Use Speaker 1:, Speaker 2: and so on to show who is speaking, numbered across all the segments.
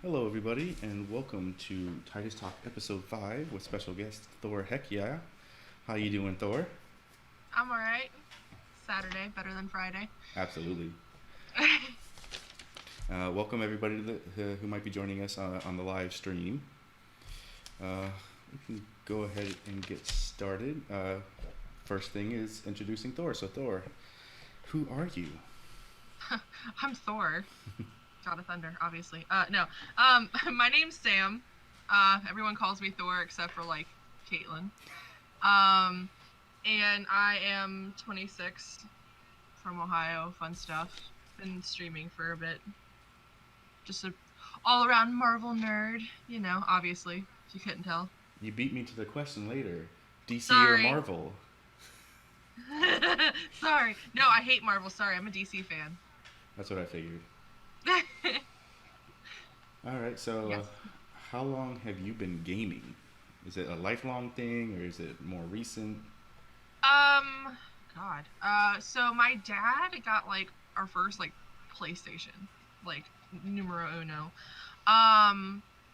Speaker 1: Hello, everybody, and welcome to Tidus Talk Episode 5 with special guest ThorHeckYeah. How you doing, Thor?
Speaker 2: I'm alright. Saturday, better than Friday.
Speaker 1: Absolutely. Welcome, everybody who might be joining us on the live stream. We can go ahead and get started. First thing is introducing Thor. So, Thor, who are you?
Speaker 2: I'm Thor. God of Thunder, obviously. No. My name's Sam. Everyone calls me Thor except for, like, Caitlin. And I am 26, from Ohio. Fun stuff. Been streaming for a bit. Just a all-around Marvel nerd, obviously, if you couldn't tell.
Speaker 1: You beat me to the question later. DC or
Speaker 2: Sorry.
Speaker 1: Marvel?
Speaker 2: Sorry. No, I hate Marvel. Sorry, I'm a DC fan.
Speaker 1: That's what I figured. All right, so
Speaker 2: Yes.
Speaker 1: how long have you been gaming? Is it a lifelong thing or is it more recent?
Speaker 2: Um, God. So my dad got like our first like PlayStation, like numero uno.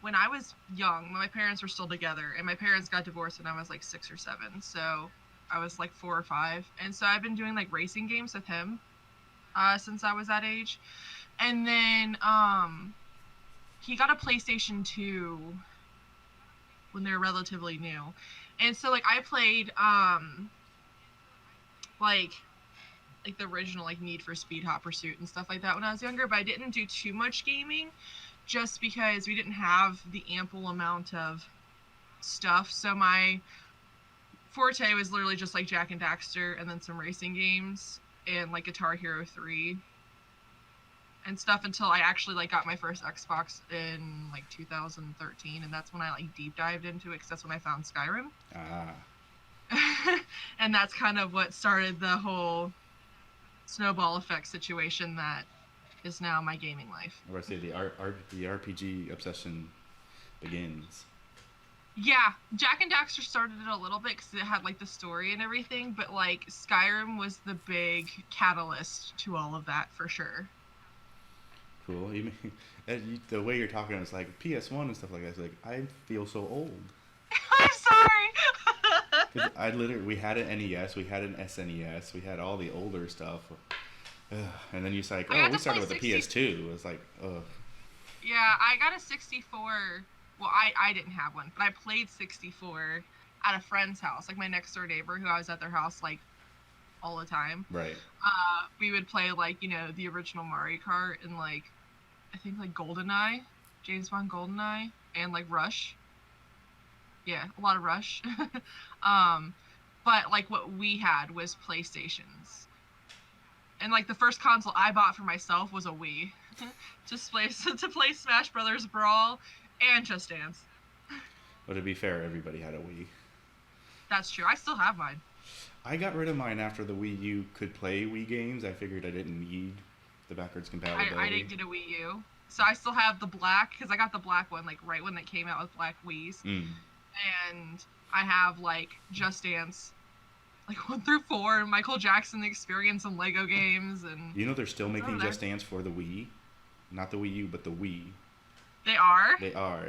Speaker 2: When I was young, my parents were still together, and my parents got divorced when I was like 6 or 7. So I was like 4 or 5, and so I've been doing like racing games with him, since I was that age. And then he got a PlayStation 2 when they were relatively new, and so like I played like the original like Need for Speed Hot Pursuit and stuff like that when I was younger, but I didn't do too much gaming just because we didn't have the ample amount of stuff. So my forte was literally just like Jack and Daxter and then some racing games and like Guitar Hero 3 and stuff until I actually like got my first Xbox in like 2013, and that's when I like deep dived into it because that's when I found Skyrim.
Speaker 1: Ah,
Speaker 2: And that's kind of what started the whole snowball effect situation that is now my gaming life.
Speaker 1: or I say the RPG obsession begins.
Speaker 2: Yeah, Jack and Daxter started it a little bit because it had like the story and everything, but like Skyrim was the big catalyst to all of that for sure.
Speaker 1: Cool. The way you're talking, it's like PS1 and stuff like that. It's like I feel so old.
Speaker 2: I'm sorry.
Speaker 1: Cause I literally we had an NES, we had an SNES, we had all the older stuff, Ugh. And then you're like,
Speaker 2: I
Speaker 1: oh,
Speaker 2: got
Speaker 1: we
Speaker 2: to play
Speaker 1: started with the
Speaker 2: 60.
Speaker 1: PS2. It's like, ugh.
Speaker 2: Yeah, I got a 64. Well, I didn't have one, but I played 64 at a friend's house, like my next door neighbor who I was at their house like all the time.
Speaker 1: Right.
Speaker 2: We would play like, the original Mario Kart and like I think like GoldenEye, James Bond GoldenEye, and like Rush. Yeah, a lot of Rush. um, but like what we had was PlayStations, and like the first console I bought for myself was a Wii, just play to play Smash Brothers Brawl and Just Dance.
Speaker 1: But to be fair, everybody had a Wii.
Speaker 2: That's true. I still have mine.
Speaker 1: I got rid of mine after the Wii U could play Wii games. I figured I didn't need the backwards
Speaker 2: I
Speaker 1: compatibility.
Speaker 2: didn't get a Wii U, so I still have the black because I got the black one like right when it came out with black Wii's,
Speaker 1: Mm.
Speaker 2: and I have like Just Dance like 1 through 4, and Michael Jackson Experience and Lego games, and
Speaker 1: You know they're still
Speaker 2: it's over
Speaker 1: making
Speaker 2: there.
Speaker 1: Just Dance for the Wii, not the Wii U, but the Wii.
Speaker 2: They are.
Speaker 1: They are.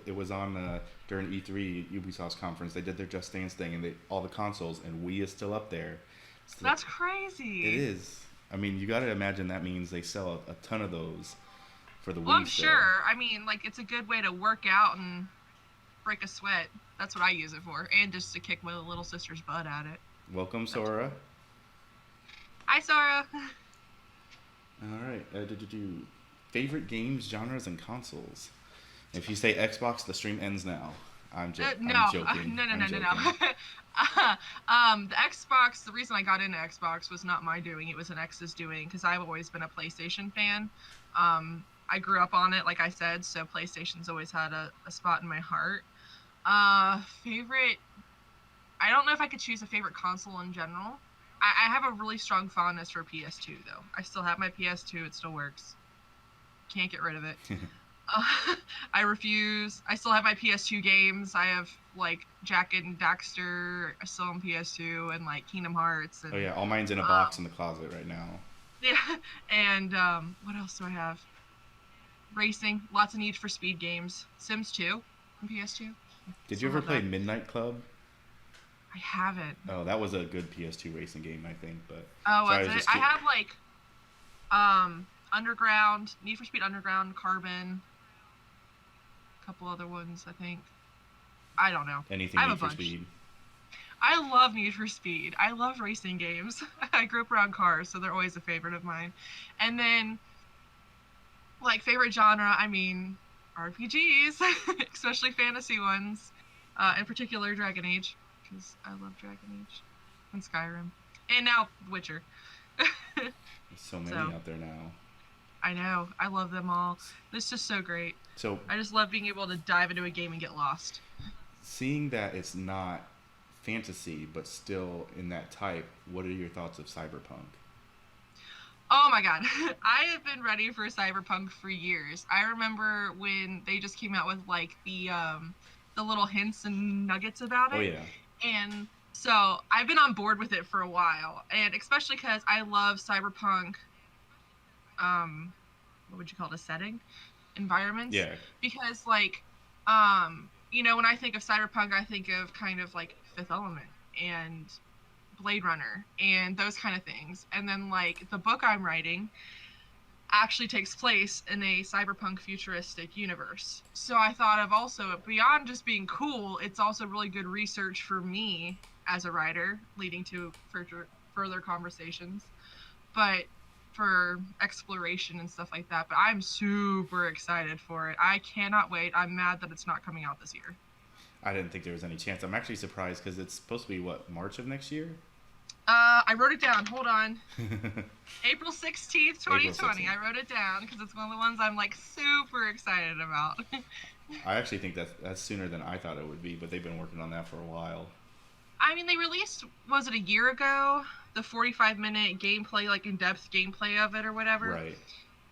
Speaker 1: It was on during E3 Ubisoft's conference. They did their Just Dance thing, and all the consoles, and Wii is still up there. Still,
Speaker 2: That's
Speaker 1: it
Speaker 2: crazy.
Speaker 1: is. I mean, you got to imagine that means they sell a ton of those for the
Speaker 2: Well, I'm
Speaker 1: Wii still.
Speaker 2: sure. I mean, like it's a good way to work out and break a sweat. That's what I use it for, and just to kick my little sister's butt at it.
Speaker 1: Welcome,
Speaker 2: That's
Speaker 1: Sora.
Speaker 2: Hi, Sarah.
Speaker 1: All right. Did you favorite games, genres, and consoles? If you say Xbox, the stream ends now.
Speaker 2: No,
Speaker 1: I'm joking.
Speaker 2: no, no,
Speaker 1: I'm
Speaker 2: no, no, no.
Speaker 1: joking.
Speaker 2: The Xbox. The reason I got into Xbox was not my doing; it was an ex's doing. Because I've always been a PlayStation fan. I grew up on it, like I said, so PlayStation's always had a spot in my heart. Favorite. I don't know if I could choose a favorite console in general. I have a really strong fondness for PS2 though. I still have my PS2; it still works. Can't get rid of it. I refuse. I still have my PS2 games. I have like Jack and Daxter still on PS2 and like Kingdom Hearts
Speaker 1: Oh
Speaker 2: and
Speaker 1: yeah, all mine's in a box in the closet right now.
Speaker 2: yeah. And what else do I have? racing, lots of Need for Speed games. Sims 2 on PS2.
Speaker 1: Did you
Speaker 2: Still
Speaker 1: ever
Speaker 2: have
Speaker 1: play
Speaker 2: that.
Speaker 1: Midnight Club?
Speaker 2: I haven't.
Speaker 1: Oh, that was a good PS2 racing game, I think. But
Speaker 2: Oh,
Speaker 1: sorry, I
Speaker 2: was
Speaker 1: was
Speaker 2: it?
Speaker 1: just
Speaker 2: I have like Underground, Need for Speed Underground, Carbon, a couple other ones, I think. I don't know. I
Speaker 1: anything
Speaker 2: have a
Speaker 1: Need for
Speaker 2: bunch.
Speaker 1: Speed.
Speaker 2: I love Need for Speed. I love racing games. I grew up around cars, so they're always a favorite of mine. And then, like, favorite genre, I mean, RPGs, especially fantasy ones. In particular, Dragon Age, because I love Dragon Age and Skyrim. And now Witcher.
Speaker 1: There's so many
Speaker 2: So,
Speaker 1: out there now.
Speaker 2: I know. I love them all. It's just so great.
Speaker 1: So
Speaker 2: I just love being able to dive into a game and get lost.
Speaker 1: seeing that it's not fantasy but still in that type, what are your thoughts of cyberpunk?
Speaker 2: Oh my god. I have been ready for Cyberpunk for years. I remember when they just came out with like the little hints and nuggets about
Speaker 1: Oh
Speaker 2: it.
Speaker 1: yeah.
Speaker 2: And so I've been on board with it for a while. And especially cuz I love Cyberpunk what would you call it, a setting? Environments,
Speaker 1: Yeah.
Speaker 2: because like when I think of Cyberpunk, I think of kind of like Fifth Element and Blade Runner and those kind of things. And then like the book I'm writing actually takes place in a cyberpunk futuristic universe. So I thought of also, beyond just being cool, it's also really good research for me as a writer, leading to further conversations, but for exploration and stuff like that. But I'm super excited for it. I cannot wait. I'm mad that it's not coming out this year.
Speaker 1: I didn't think there was any chance. I'm actually surprised because it's supposed to be what, March of next year?
Speaker 2: I wrote it down. Hold on. April 16th,
Speaker 1: April
Speaker 2: 2020.
Speaker 1: 16th.
Speaker 2: I wrote it down because it's one of the ones I'm like super excited about.
Speaker 1: I actually think that's sooner than I thought it would be, but they've been working on that for a while.
Speaker 2: I mean, they released, was it a year ago? The 45-minute gameplay, like in-depth gameplay of it or whatever.
Speaker 1: Right.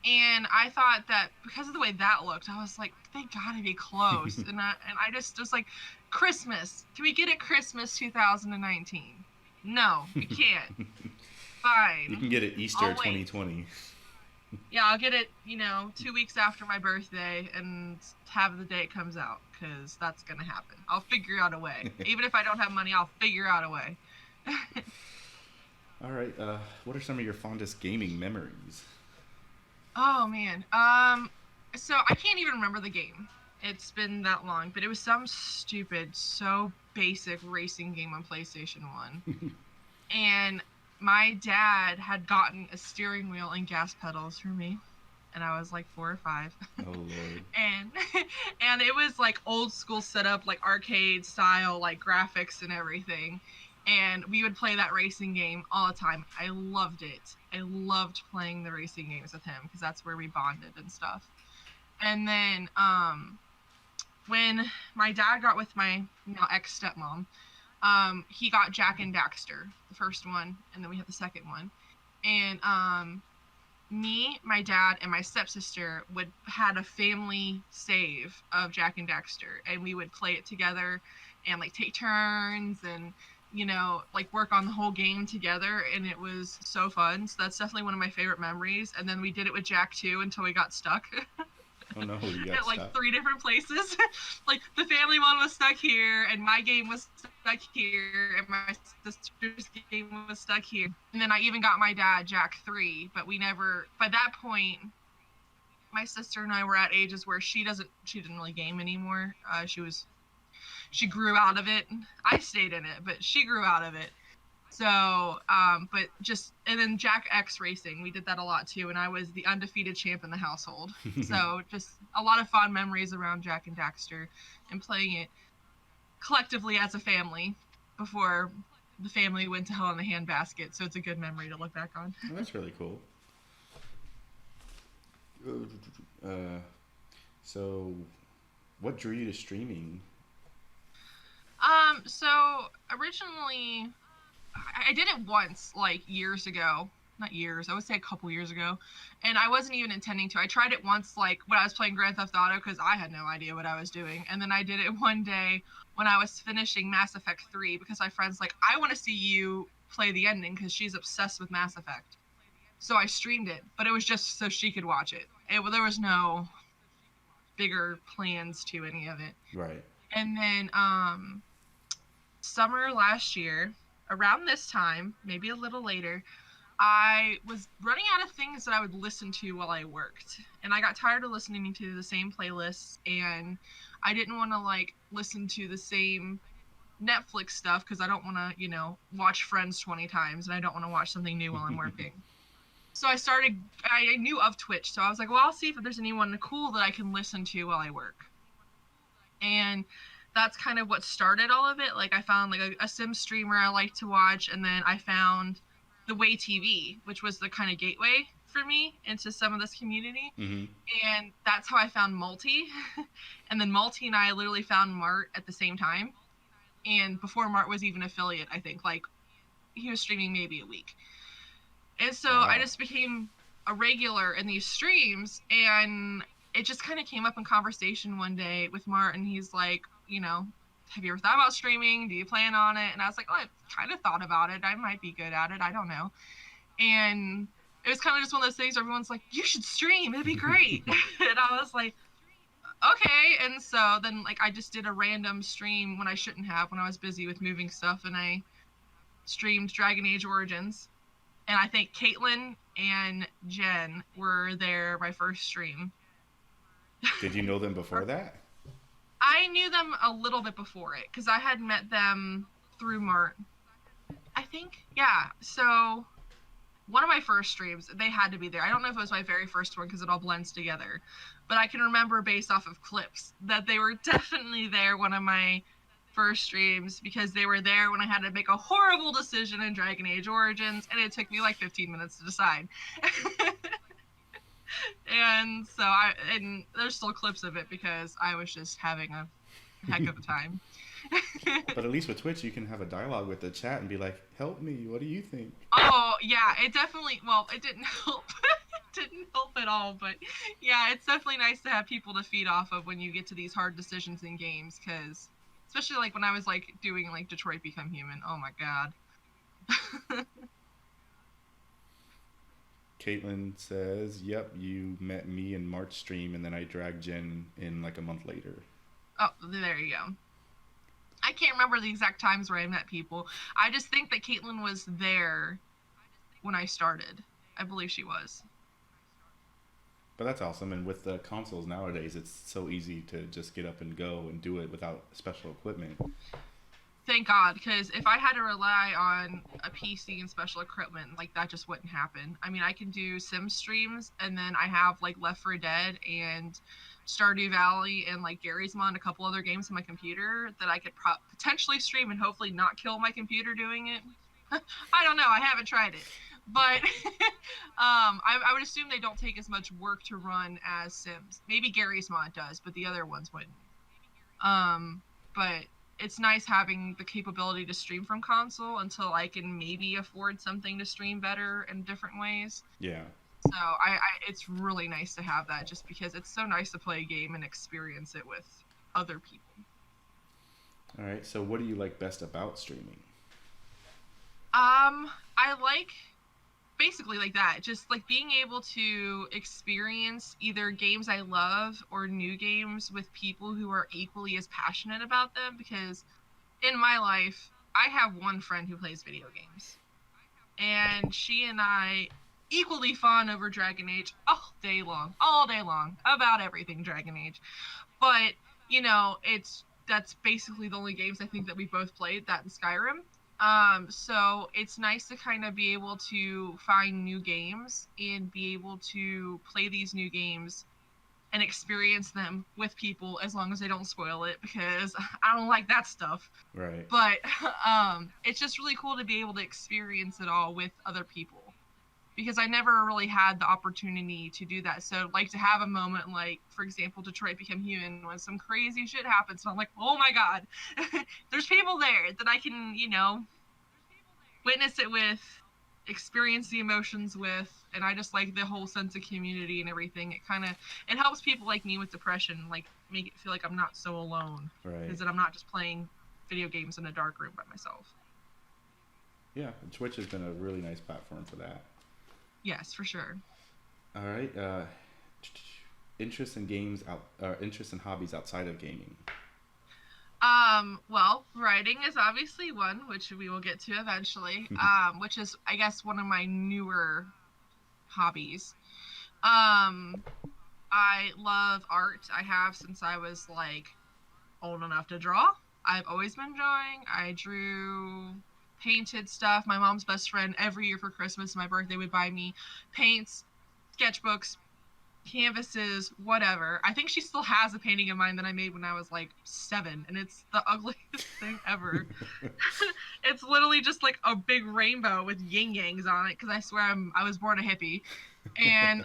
Speaker 2: And I thought that because of the way that looked, I was like, they gotta be close. And I just was like, Christmas. Can we get it Christmas 2019? No, we can't.
Speaker 1: You
Speaker 2: Fine.
Speaker 1: can get it Easter
Speaker 2: I'll wait.
Speaker 1: 2020.
Speaker 2: Yeah, I'll get it, 2 weeks after my birthday and have the day it comes out, because that's gonna happen. I'll figure out a way. Even if I don't have money, I'll figure out a way.
Speaker 1: All right. What are some of your fondest gaming memories?
Speaker 2: Oh man. So I can't even remember the game. It's been that long, but it was some stupid, so basic racing game on PlayStation 1. And my dad had gotten a steering wheel and gas pedals for me, and I was like 4 or 5.
Speaker 1: Oh lord.
Speaker 2: and and it was like old school setup, like arcade style, like graphics and everything. And we would play that racing game all the time. I loved it. I loved playing the racing games with him because that's where we bonded and stuff. And then when my dad got with my now ex stepmom, he got Jack and Daxter, the first one, and then we had the second one. And me, my dad, and my stepsister would had a family save of Jack and Daxter, and we would play it together and like take turns and like work on the whole game together, and it was so fun. So that's definitely one of my favorite memories. And then we did it with Jack too until we got stuck.
Speaker 1: Oh no, you got
Speaker 2: At like
Speaker 1: stuck.
Speaker 2: 3 different places. Like the family one was stuck here, and my game was stuck here, and my sister's game was stuck here. And then I even got my dad Jack 3, but we never. By that point, my sister and I were at ages where she didn't really game anymore. She grew out of it. I stayed in it, but she grew out of it. So, and then Jack X Racing, we did that a lot too, and I was the undefeated champ in the household. So, just a lot of fond memories around Jack and Daxter and playing it collectively as a family before the family went to hell in a handbasket. So, it's a good memory to look back on.
Speaker 1: Oh, that's really cool. So, what drew you to streaming?
Speaker 2: So originally, I did it once, like years ago. Not years, I would say a couple years ago. And I wasn't even intending to. I tried it once, like when I was playing Grand Theft Auto, because I had no idea what I was doing. And then I did it one day when I was finishing Mass Effect 3, because my friend's like, I want to see you play the ending, because she's obsessed with Mass Effect. So I streamed it, but it was just so she could watch it. There was no bigger plans to any of it.
Speaker 1: Right.
Speaker 2: And then summer last year, around this time, maybe a little later, I was running out of things that I would listen to while I worked. And I got tired of listening to the same playlists, and I didn't want to like listen to the same Netflix stuff because I don't want to, watch Friends 20 times and I don't want to watch something new while I'm working. So I knew of Twitch. So I was like, well, I'll see if there's anyone cool that I can listen to while I work. And that's kind of what started all of it. Like I found like a sim streamer I like to watch, and then I found the Way TV, which was the kind of gateway for me into some of this community.
Speaker 1: Mm-hmm.
Speaker 2: And that's how I found Multi. And then Multi and I literally found Mart at the same time. And before Mart was even affiliate, I think, like he was streaming maybe a week. And so
Speaker 1: Wow.
Speaker 2: I just became a regular in these streams, and it just kind of came up in conversation one day with Mart, and he's like, have you ever thought about streaming? Do you plan on it? And I was like, oh, I've kind of thought about it. I might be good at it. I don't know. And it was kind of just one of those things where everyone's like, you should stream. It'd be great. And I was like, okay. And so then like I just did a random stream when I shouldn't have, when I was busy with moving stuff, and I streamed Dragon Age Origins. And I think Caitlin and Jen were there my first stream.
Speaker 1: Did you know them before that?
Speaker 2: I knew them a little bit before it because I had met them through Mart. I think, yeah. So one of my first streams, they had to be there. I don't know if it was my very first one because it all blends together, but I can remember based off of clips that they were definitely there one of my first streams because they were there when I had to make a horrible decision in Dragon Age Origins, and it took me like 15 minutes to decide. And so and there's still clips of it because I was just having a heck of a time.
Speaker 1: But at least with Twitch, you can have a dialogue with the chat and be like, help me, what do you think?
Speaker 2: Oh, yeah, it definitely, well, it didn't help. It didn't help at all, but yeah, it's definitely nice to have people to feed off of when you get to these hard decisions in games, because especially like when I was like doing like Detroit Become Human, oh my god.
Speaker 1: Caitlin says, yep, you met me in March stream, and then I dragged Jen in like a month later.
Speaker 2: Oh, there you go. I can't remember the exact times where I met people. I just think that Caitlin was there when I started. I believe she was.
Speaker 1: But that's awesome, and with the consoles nowadays, it's so easy to just get up and go and do it without special equipment.
Speaker 2: Thank God, because if I had to rely on a PC and special equipment, like that just wouldn't happen. I mean, I can do sim streams, and then I have like Left 4 Dead and Stardew Valley and like Gary's Mod and a couple other games on my computer that I could potentially stream and hopefully not kill my computer doing it. I don't know. I haven't tried it. But I would assume they don't take as much work to run as Sims. Maybe Gary's Mod does, but the other ones wouldn't. But it's nice having the capability to stream from console until I can maybe afford something to stream better in different ways.
Speaker 1: Yeah.
Speaker 2: So it's really nice to have that, just because it's so nice to play a game and experience it with other people.
Speaker 1: All right. So what do you like best about streaming?
Speaker 2: I like basically like that, just like being able to experience either games I love or new games with people who are equally as passionate about them, because in my life I have one friend who plays video games, and she and I equally fawn over Dragon Age all day long about everything Dragon Age. But that's basically the only games I think that we both played, that and Skyrim. So it's nice to kind of be able to find new games and be able to play these new games and experience them with people, as long as they don't spoil it, because I don't like that stuff.
Speaker 1: Right.
Speaker 2: But it's just really cool to be able to experience it all with other people, because I never really had the opportunity to do that. So like to have a moment like, for example, Detroit Become Human, when some crazy shit happens, so I'm like, oh my god, there's people there that I can, witness it with, experience the emotions with, and I just like the whole sense of community and everything. It helps people like me with depression, like make it feel like I'm not so alone.
Speaker 1: Right.
Speaker 2: Because that I'm not just playing video games in a dark room by myself.
Speaker 1: Yeah, Twitch has been a really nice platform for that.
Speaker 2: Yes, for sure.
Speaker 1: All right. interests in games interests and hobbies outside of gaming?
Speaker 2: Well, writing is obviously one, which we will get to eventually. Which is, I guess, one of my newer hobbies. Um, I love art. I have since I was like old enough to draw. I've always been drawing. I drew, painted stuff. My mom's best friend every year for Christmas and my birthday would buy me paints, sketchbooks, canvases, whatever. I think she still has a painting of mine that I made when I was like 7, and it's the ugliest thing ever. It's literally just like a big rainbow with yin yangs on it because I swear I was born a hippie. And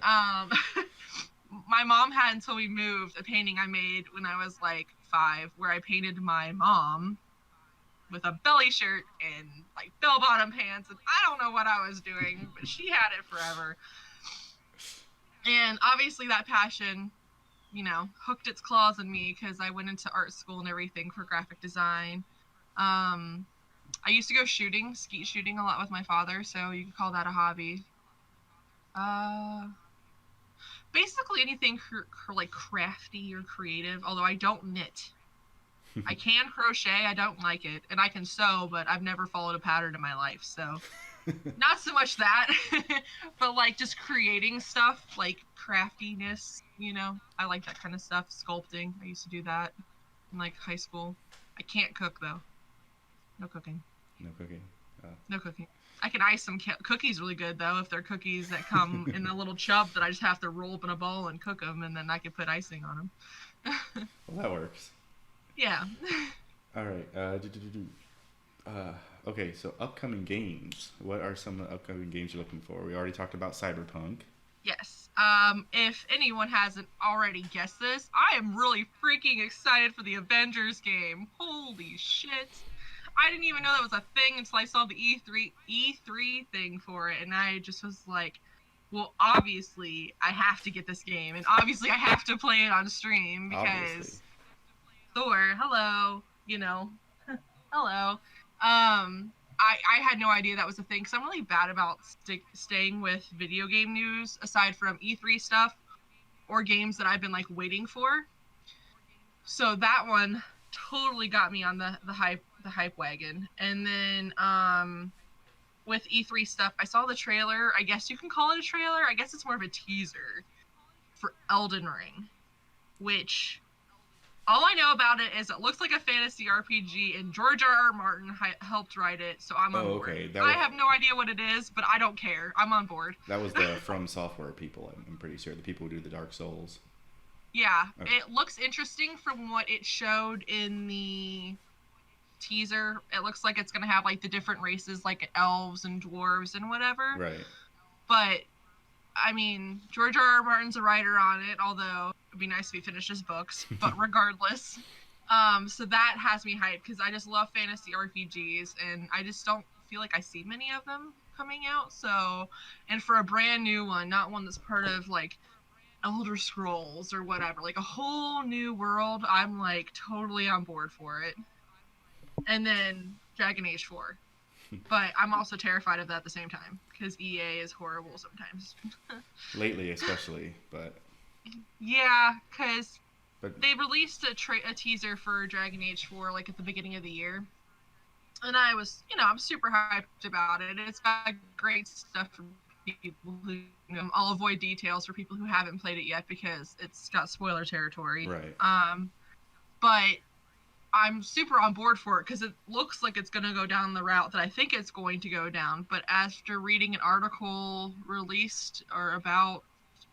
Speaker 2: my mom had until we moved a painting I made when I was like 5, where I painted my mom with a belly shirt and like bell bottom pants, and I don't know what I was doing, but she had it forever. And obviously that passion, hooked its claws in me because I went into art school and everything for graphic design. I used to go skeet shooting a lot with my father, so you could call that a hobby. Uh, Basically anything like crafty or creative, although I don't knit. I can crochet, I don't like it, and I can sew, but I've never followed a pattern in my life, so not so much that, but like just creating stuff, like craftiness, I like that kind of stuff. Sculpting, I used to do that in like high school. I can't cook though. No cooking.
Speaker 1: No cooking.
Speaker 2: No cooking. I can ice some cookies really good though, if they're cookies that come in a little chub that I just have to roll up in a bowl and cook them, and then I can put icing on them.
Speaker 1: Well, that works.
Speaker 2: Yeah.
Speaker 1: All right. Okay, so upcoming games. What are some of the upcoming games you're looking for? We already talked about Cyberpunk.
Speaker 2: Yes. If anyone hasn't already guessed this, I am really freaking excited for the Avengers game. Holy shit. I didn't even know that was a thing until I saw the E3 thing for it, and I just was like, well, obviously I have to get this game, and obviously I have to play it on stream because
Speaker 1: Obviously.
Speaker 2: Thor, hello, hello. I had no idea that was a thing because I'm really bad about staying with video game news aside from E3 stuff or games that I've been like waiting for. So that one totally got me on the hype wagon. And then with E3 stuff, I saw the trailer. I guess you can call it a trailer. I guess it's more of a teaser for Elden Ring, which all I know about it is it looks like a fantasy RPG, and George R.R. Martin helped write it, so I'm on board.
Speaker 1: Okay.
Speaker 2: I have no idea what it is, but I don't care. I'm on board.
Speaker 1: That was the From Software people, I'm pretty sure. The people who do the Dark Souls.
Speaker 2: Yeah,
Speaker 1: Okay.
Speaker 2: It looks interesting from what it showed in the teaser. It looks like it's going to have, like, the different races, like elves and dwarves and whatever.
Speaker 1: Right.
Speaker 2: But, I mean, George R.R. Martin's a writer on it, although it'd be nice if he finished his books. But regardless, so that has me hyped because I just love fantasy RPGs, and I just don't feel like I see many of them coming out. So, and for a brand new one, not one that's part of like Elder Scrolls or whatever, like a whole new world, I'm like totally on board for it. And then Dragon Age 4. But I'm also terrified of that at the same time because EA is horrible sometimes.
Speaker 1: Lately, especially, but
Speaker 2: Yeah, because
Speaker 1: but
Speaker 2: they released a teaser for Dragon Age 4 like at the beginning of the year. And I was, I'm super hyped about it. It's got great stuff for people who, I'll avoid details for people who haven't played it yet because it's got spoiler territory.
Speaker 1: right.
Speaker 2: But I'm super on board for it because it looks like it's going to go down the route that I think it's going to go down. But after reading an article released or about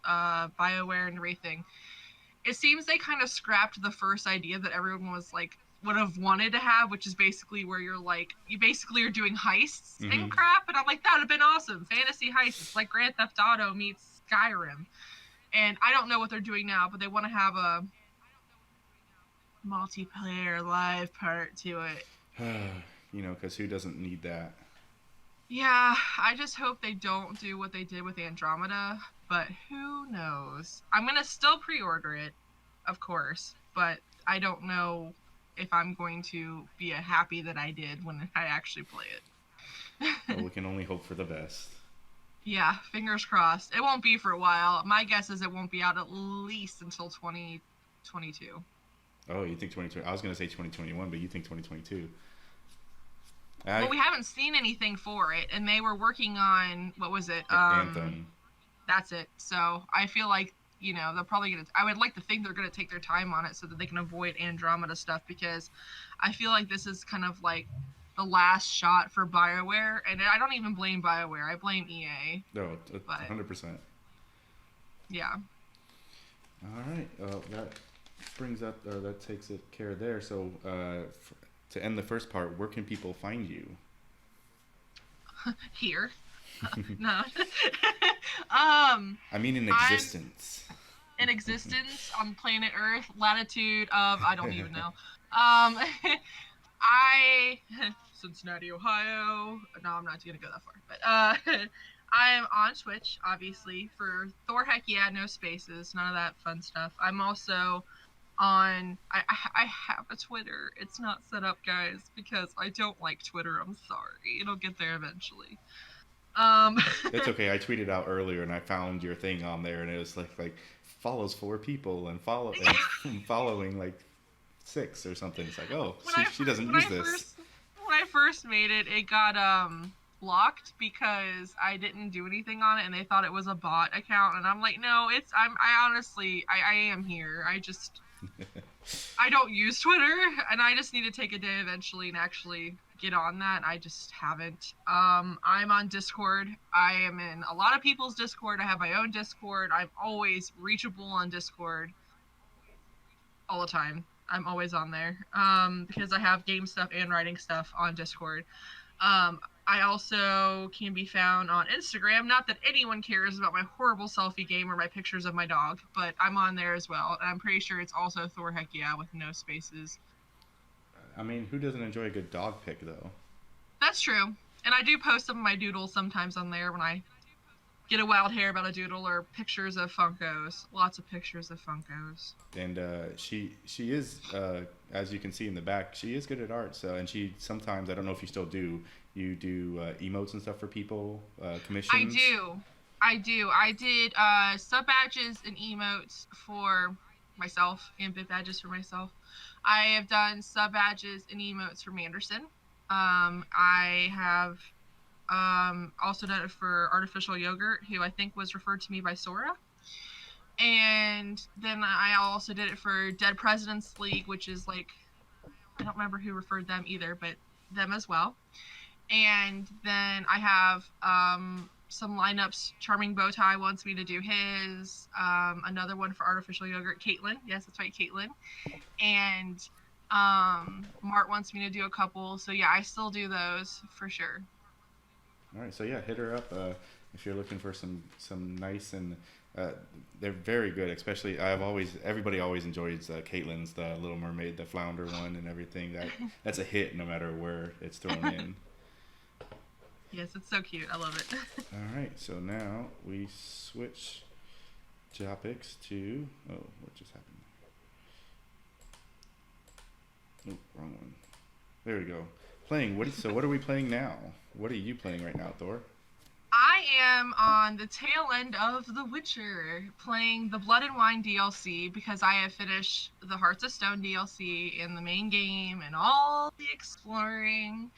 Speaker 2: BioWare and everything, it seems they kind of scrapped the first idea that everyone was like would have wanted to have, which is basically where you basically are doing heists and crap. And I'm like, that would have been awesome. Fantasy heists. It's like Grand Theft Auto meets Skyrim. And I don't know what they're doing now, but they want to have a multiplayer live part to it.
Speaker 1: Because who doesn't need that?
Speaker 2: Yeah, I just hope they don't do what they did with Andromeda, but who knows? I'm going to still pre-order it, of course, but I don't know if I'm going to be happy that I did when I actually play it.
Speaker 1: Well, we can only hope for the best.
Speaker 2: Yeah, fingers crossed. It won't be for a while. My guess is it won't be out at least until 2022.
Speaker 1: Oh, you think 2020? I was gonna say 2021, but you think 2022?
Speaker 2: Well,
Speaker 1: I
Speaker 2: we haven't seen anything for it, and they were working on what was it?
Speaker 1: Anthem.
Speaker 2: That's it. So I feel like they're probably gonna. I would like to think they're gonna take their time on it so that they can avoid Andromeda stuff because I feel like this is kind of like the last shot for BioWare, and I don't even blame BioWare. I blame EA.
Speaker 1: No,
Speaker 2: But
Speaker 1: 100%.
Speaker 2: yeah.
Speaker 1: All right. That brings up, that takes it care there. So, to end the first part, where can people find you?
Speaker 2: Here. No. um,
Speaker 1: I mean, in
Speaker 2: I'm
Speaker 1: existence.
Speaker 2: in existence on planet Earth, latitude of I don't even know. I Cincinnati, Ohio. No, I'm not gonna go that far. But I'm on Twitch, obviously, for ThorHeckYeah, no spaces, none of that fun stuff. I'm also on. I have a Twitter. It's not set up, guys, because I don't like Twitter. I'm sorry. It'll get there eventually. Um,
Speaker 1: It's okay. I tweeted out earlier, and I found your thing on there, and it was like follows 4 people and following like 6 or something. It's like, oh, she doesn't use this.
Speaker 2: when I first made it, it got blocked because I didn't do anything on it, and they thought it was a bot account. And I'm like, no, I honestly I am here. I don't use Twitter, and I just need to take a day eventually and actually get on that. I just haven't. I'm on Discord. I am in a lot of people's Discord. I have my own Discord. I'm always reachable on Discord all the time. I'm always on there because I have game stuff and writing stuff on Discord. I also can be found on Instagram. Not that anyone cares about my horrible selfie game or my pictures of my dog, but I'm on there as well. And I'm pretty sure it's also ThorHeckYeah with no spaces.
Speaker 1: I mean, who doesn't enjoy a good dog pic though?
Speaker 2: That's true. And I do post some of my doodles sometimes on there when I get a wild hair about a doodle or pictures of Funkos. Lots of pictures of Funkos.
Speaker 1: And she is, as you can see in the back, she is good at art. So, and she sometimes, I don't know if you still do, you do emotes and stuff for people, commissions.
Speaker 2: I do. I did sub badges and emotes for myself and bit badges for myself. I have done sub badges and emotes for Manderson. I have also done it for Artificial Yogurt, who I think was referred to me by Sora. And then I also did it for Dead Presidents League, which is like, I don't remember who referred them either, but them as well. And then I have some lineups. Charming Bowtie wants me to do his. Another one for Artificial Yogurt, Caitlin. Yes, that's right, Caitlin. And Mart wants me to do a couple. So yeah, I still do those for sure.
Speaker 1: All right, so yeah, hit her up if you're looking for some nice and they're very good. Especially everybody always enjoys Caitlin's, the Little Mermaid, the flounder one, and everything. That's a hit no matter where it's thrown in.
Speaker 2: Yes, it's so cute. I love it.
Speaker 1: All right, so now we switch topics to what just happened? Oh, wrong one. There we go. Playing. What are we playing now? What are you playing right now, Thor?
Speaker 2: I am on the tail end of The Witcher, playing the Blood and Wine DLC because I have finished the Hearts of Stone DLC in the main game and all the exploring.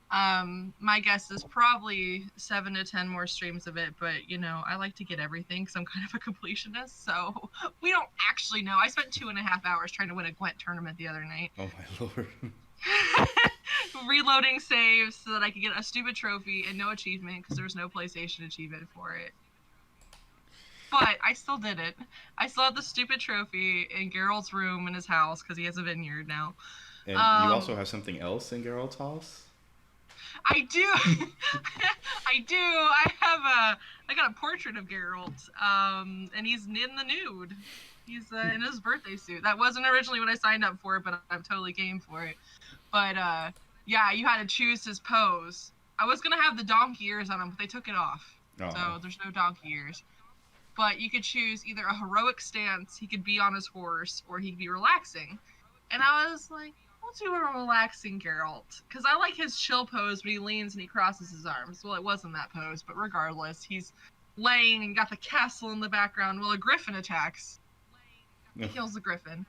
Speaker 2: My guess is probably 7 to 10 more streams of it, but I like to get everything because I'm kind of a completionist, so we don't actually know. I spent 2.5 hours trying to win a Gwent tournament the other night.
Speaker 1: Oh my lord.
Speaker 2: Reloading saves so that I could get a stupid trophy and no achievement because there's no PlayStation achievement for it. But I still did it. I still have the stupid trophy in Geralt's room in his house because he has a vineyard now.
Speaker 1: And you also have something else in Geralt's house?
Speaker 2: I do. I do. I got a portrait of Geralt, and he's in the nude. He's in his birthday suit. That wasn't originally what I signed up for, but I'm totally game for it. But yeah, you had to choose his pose. I was gonna have the donkey ears on him, but they took it off, so there's no donkey ears. But you could choose either a heroic stance, he could be on his horse, or he could be relaxing. And I was like, we'll do a relaxing Geralt, because I like his chill pose when he leans and he crosses his arms. Well, it wasn't that pose, but regardless, he's laying and got the castle in the background while a griffin attacks. He kills the griffin.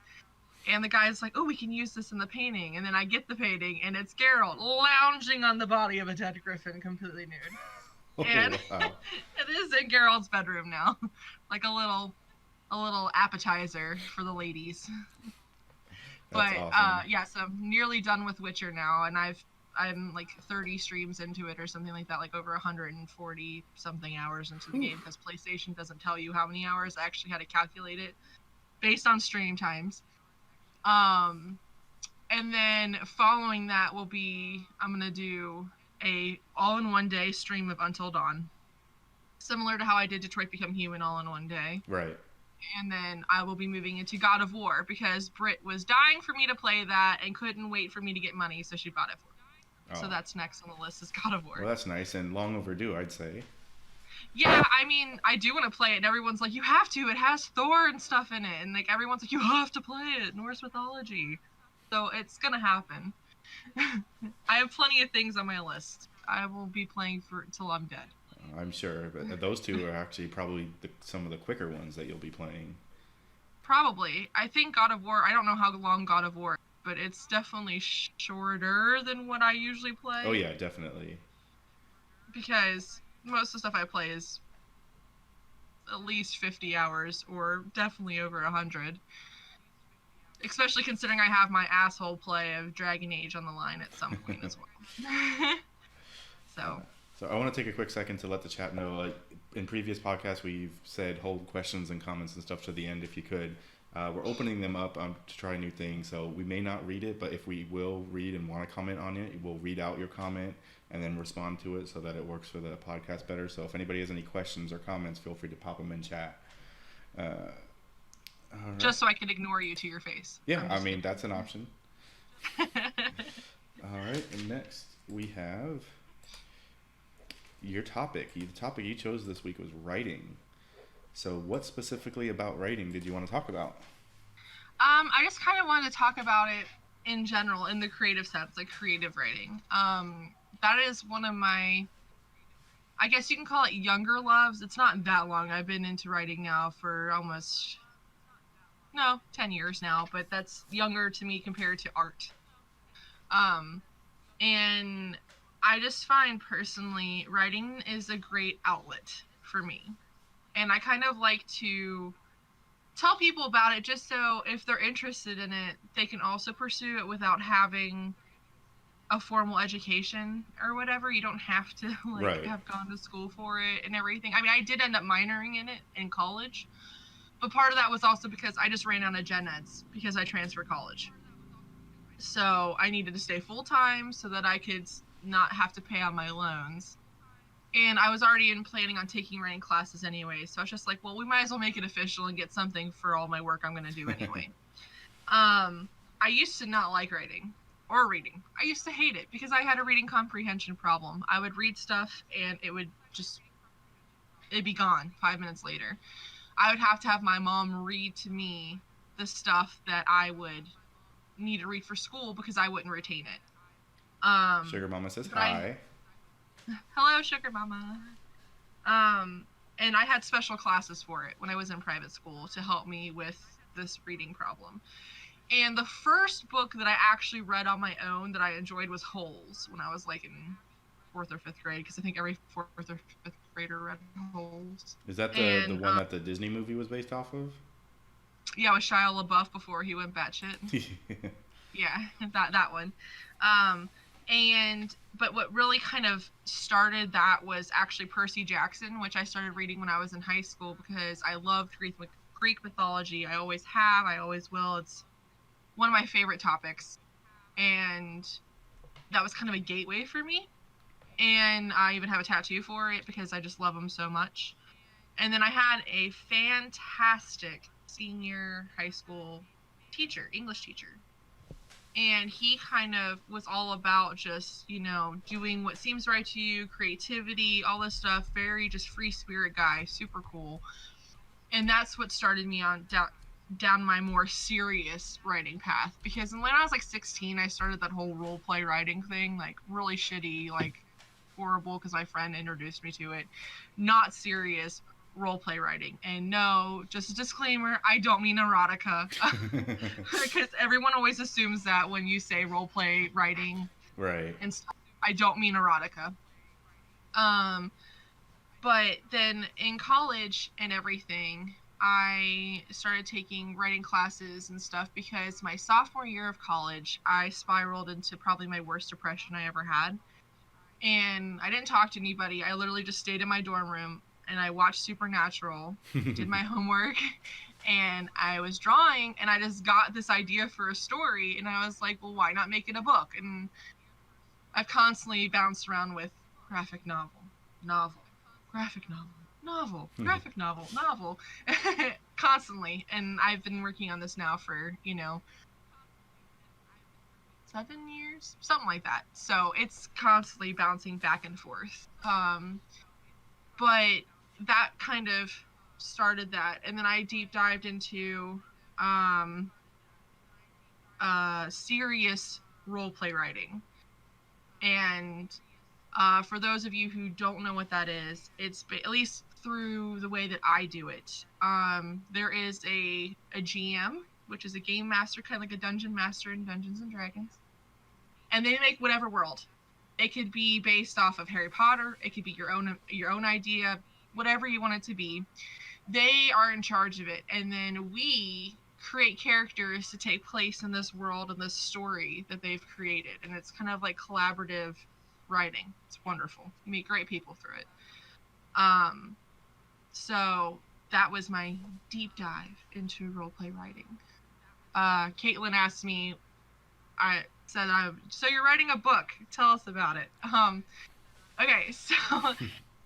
Speaker 2: And the guy's like, oh, we can use this in the painting. And then I get the painting, and it's Geralt lounging on the body of a dead griffin, completely nude. And
Speaker 1: wow.
Speaker 2: it is in Geralt's bedroom now. Like a little appetizer for the ladies.
Speaker 1: That's
Speaker 2: But
Speaker 1: awesome.
Speaker 2: yeah, so I'm nearly done with Witcher now, and I'm like 30 streams into it or something like that, like over 140 something hours into the game, because PlayStation doesn't tell you how many hours. I actually had to calculate it based on stream times. And then following that will be, I'm gonna do a all-in-one day stream of Until Dawn, similar to how I did Detroit Become Human all in one day.
Speaker 1: Right.
Speaker 2: And then I will be moving into God of War, because Britt was dying for me to play that and couldn't wait for me to get money, so she bought it for me.
Speaker 1: Oh.
Speaker 2: So that's next on the list, is God of War.
Speaker 1: Well, that's nice and long overdue, I'd say.
Speaker 2: Yeah, I mean, I do want to play it, and everyone's like, you have to, it has Thor and stuff in it, and like everyone's like, you have to play it, Norse mythology. So it's gonna happen. I have plenty of things on my list. I will be playing for till I'm dead.
Speaker 1: I'm sure, but those two are actually probably some of the quicker ones that you'll be playing.
Speaker 2: Probably. I think God of War, I don't know how long God of War is, but it's definitely shorter than what I usually play.
Speaker 1: Oh yeah, definitely.
Speaker 2: Because most of the stuff I play is at least 50 hours, or definitely over 100. Especially considering I have my asshole play of Dragon Age on the line at some point as well.
Speaker 1: So I want to take a quick second to let the chat know, like in previous podcasts, we've said hold questions and comments and stuff to the end if you could. We're opening them up to try new things, so we may not read it, but if we will read and want to comment on it, we'll read out your comment and then respond to it so that it works for the podcast better. So if anybody has any questions or comments, feel free to pop them in chat. All right.
Speaker 2: Just so I can ignore you to your face.
Speaker 1: Yeah, I mean, that's an option. All right, and next we have your topic. The topic you chose this week was writing. So what specifically about writing did you want to talk about?
Speaker 2: I just kind of wanted to talk about it in general, in the creative sense, like creative writing. That is one of my, I guess you can call it younger loves. It's not that long. I've been into writing now for almost, 10 years now, but that's younger to me compared to art. And I just find personally writing is a great outlet for me. And I kind of like to tell people about it just so if they're interested in it, they can also pursue it without having a formal education or whatever. You don't have to have gone to school for it and everything. I mean, I did end up minoring in it in college, but part of that was also because I just ran out of gen eds because I transferred college. So I needed to stay full time so that I could not have to pay on my loans. And I was already planning on taking writing classes anyway, so I was just like, well, we might as well make it official and get something for all my work I'm going to do anyway. I used to not like writing or reading. I used to hate it because I had a reading comprehension problem. I would read stuff and it'd be gone 5 minutes later. I would have to have my mom read to me the stuff that I would need to read for school because I wouldn't retain it.
Speaker 1: Sugar Mama says hi.
Speaker 2: Hello, Sugar Mama. And I had special classes for it when I was in private school to help me with this reading problem. And the first book that I actually read on my own that I enjoyed was Holes when I was like in 4th or 5th grade, because I think every 4th or 5th grader read Holes.
Speaker 1: Is that the one that the Disney movie was based off of?
Speaker 2: Yeah, with Shia LaBeouf before he went batshit. Yeah, that one. But what really kind of started that was actually Percy Jackson, which I started reading when I was in high school because I loved Greek mythology. I always have, I always will. It's one of my favorite topics. And that was kind of a gateway for me. And I even have a tattoo for it because I just love them so much. And then I had a fantastic senior high school teacher, English teacher. And he kind of was all about just, doing what seems right to you, creativity, all this stuff. Very just free spirit guy, super cool. And that's what started me on down my more serious writing path, because when I was like 16, I started that whole role play writing thing, like really shitty, like horrible, because my friend introduced me to it. Not serious role play writing. And no, just a disclaimer, I don't mean erotica, because everyone always assumes that when you say role play writing
Speaker 1: Right.
Speaker 2: and stuff. I don't mean erotica. Um, but then in college and everything, I started taking writing classes and stuff, because my sophomore year of college, I spiraled into probably my worst depression I ever had. And I didn't talk to anybody. I literally just stayed in my dorm room and I watched Supernatural, did my homework, and I was drawing, and I just got this idea for a story, and I was like, well, why not make it a book? And I've constantly bounced around with graphic novel, novel, graphic novel, novel, graphic novel, novel, constantly. And I've been working on this now for, 7 years, something like that. So it's constantly bouncing back and forth. But that kind of started that. And then I deep dived into serious role play writing. And for those of you who don't know what that is, it's at least through the way that I do it. There is a GM, which is a game master, kind of like a dungeon master in Dungeons and Dragons, and they make whatever world. It could be based off of Harry Potter. It could be your own idea, whatever you want it to be. They are in charge of it, and then we create characters to take place in this world and this story that they've created. And it's kind of like collaborative writing. It's wonderful. You meet great people through it. So that was my deep dive into roleplay writing. Caitlin asked me, I said, so you're writing a book. Tell us about it. Okay, so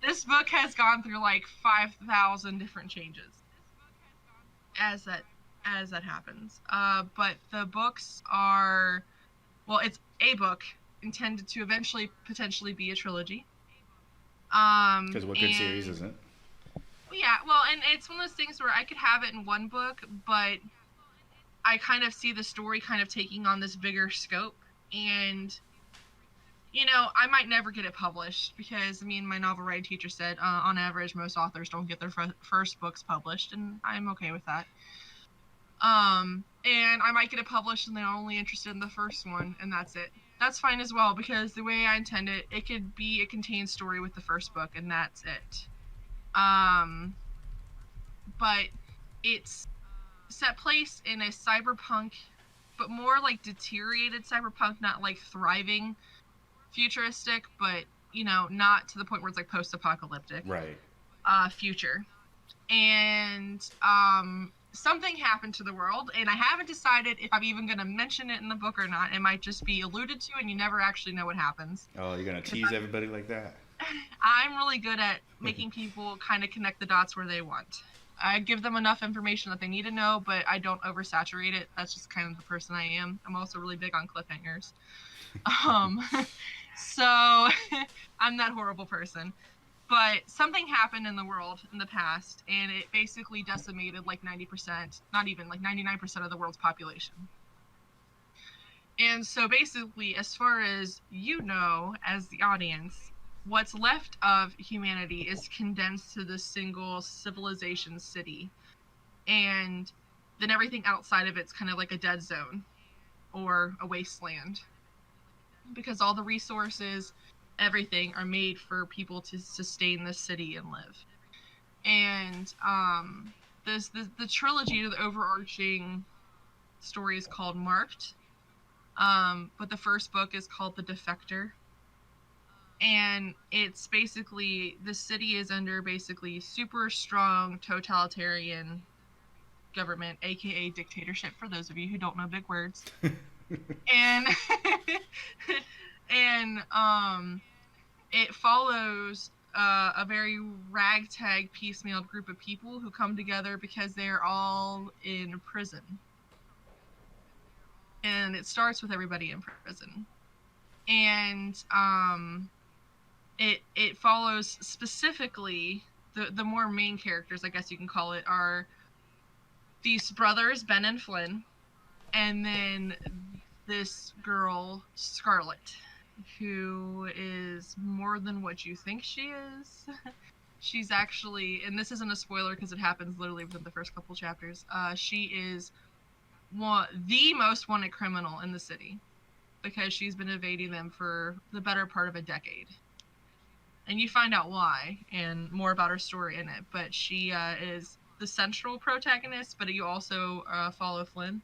Speaker 2: this book has gone through like 5,000 different changes as that happens. But the books are, well, it's a book intended to eventually potentially be a trilogy.
Speaker 1: Because what good series isn't?
Speaker 2: Yeah, well, and it's one of those things where I could have it in one book, but I kind of see the story kind of taking on this bigger scope, and I might never get it published, because my novel writing teacher said on average most authors don't get their first books published, and I'm okay with that. And I might get it published and they're only interested in the first one, and that's it. That's fine as well, because the way I intend it, it could be a contained story with the first book, and that's it. But it's set place in a cyberpunk, but more like deteriorated cyberpunk, not like thriving futuristic, but not to the point where it's like post-apocalyptic.
Speaker 1: Right.
Speaker 2: Future. And something happened to the world, and I haven't decided if I'm even going to mention it in the book or not. It might just be alluded to, and you never actually know what happens.
Speaker 1: Oh, you're going to tease everybody like that?
Speaker 2: I'm really good at making people kind of connect the dots where they want. I give them enough information that they need to know, but I don't oversaturate it. That's just kind of the person I am. I'm also really big on cliffhangers. So I'm that horrible person. But something happened in the world in the past, and it basically decimated like 90%, not even, like 99% of the world's population. And so basically, as far as as the audience, what's left of humanity is condensed to this single civilization city. And then everything outside of it's kind of like a dead zone or a wasteland, because all the resources, everything, are made for people to sustain this city and live. And the trilogy, the overarching story, is called Marked, but the first book is called The Defector. And it's basically, the city is under basically super strong totalitarian government, aka dictatorship, for those of you who don't know big words. And it follows a very ragtag, piecemeal group of people who come together because they're all in prison. And it starts with everybody in prison. And it follows specifically the more main characters, I guess you can call it, are these brothers, Ben and Flynn, and then this girl, Scarlet, who is more than what you think she is. She's actually, and this isn't a spoiler because it happens literally within the first couple chapters, she is the most wanted criminal in the city because she's been evading them for the better part of a decade. And you find out why and more about her story in it. But she is the central protagonist, but you also follow Flynn.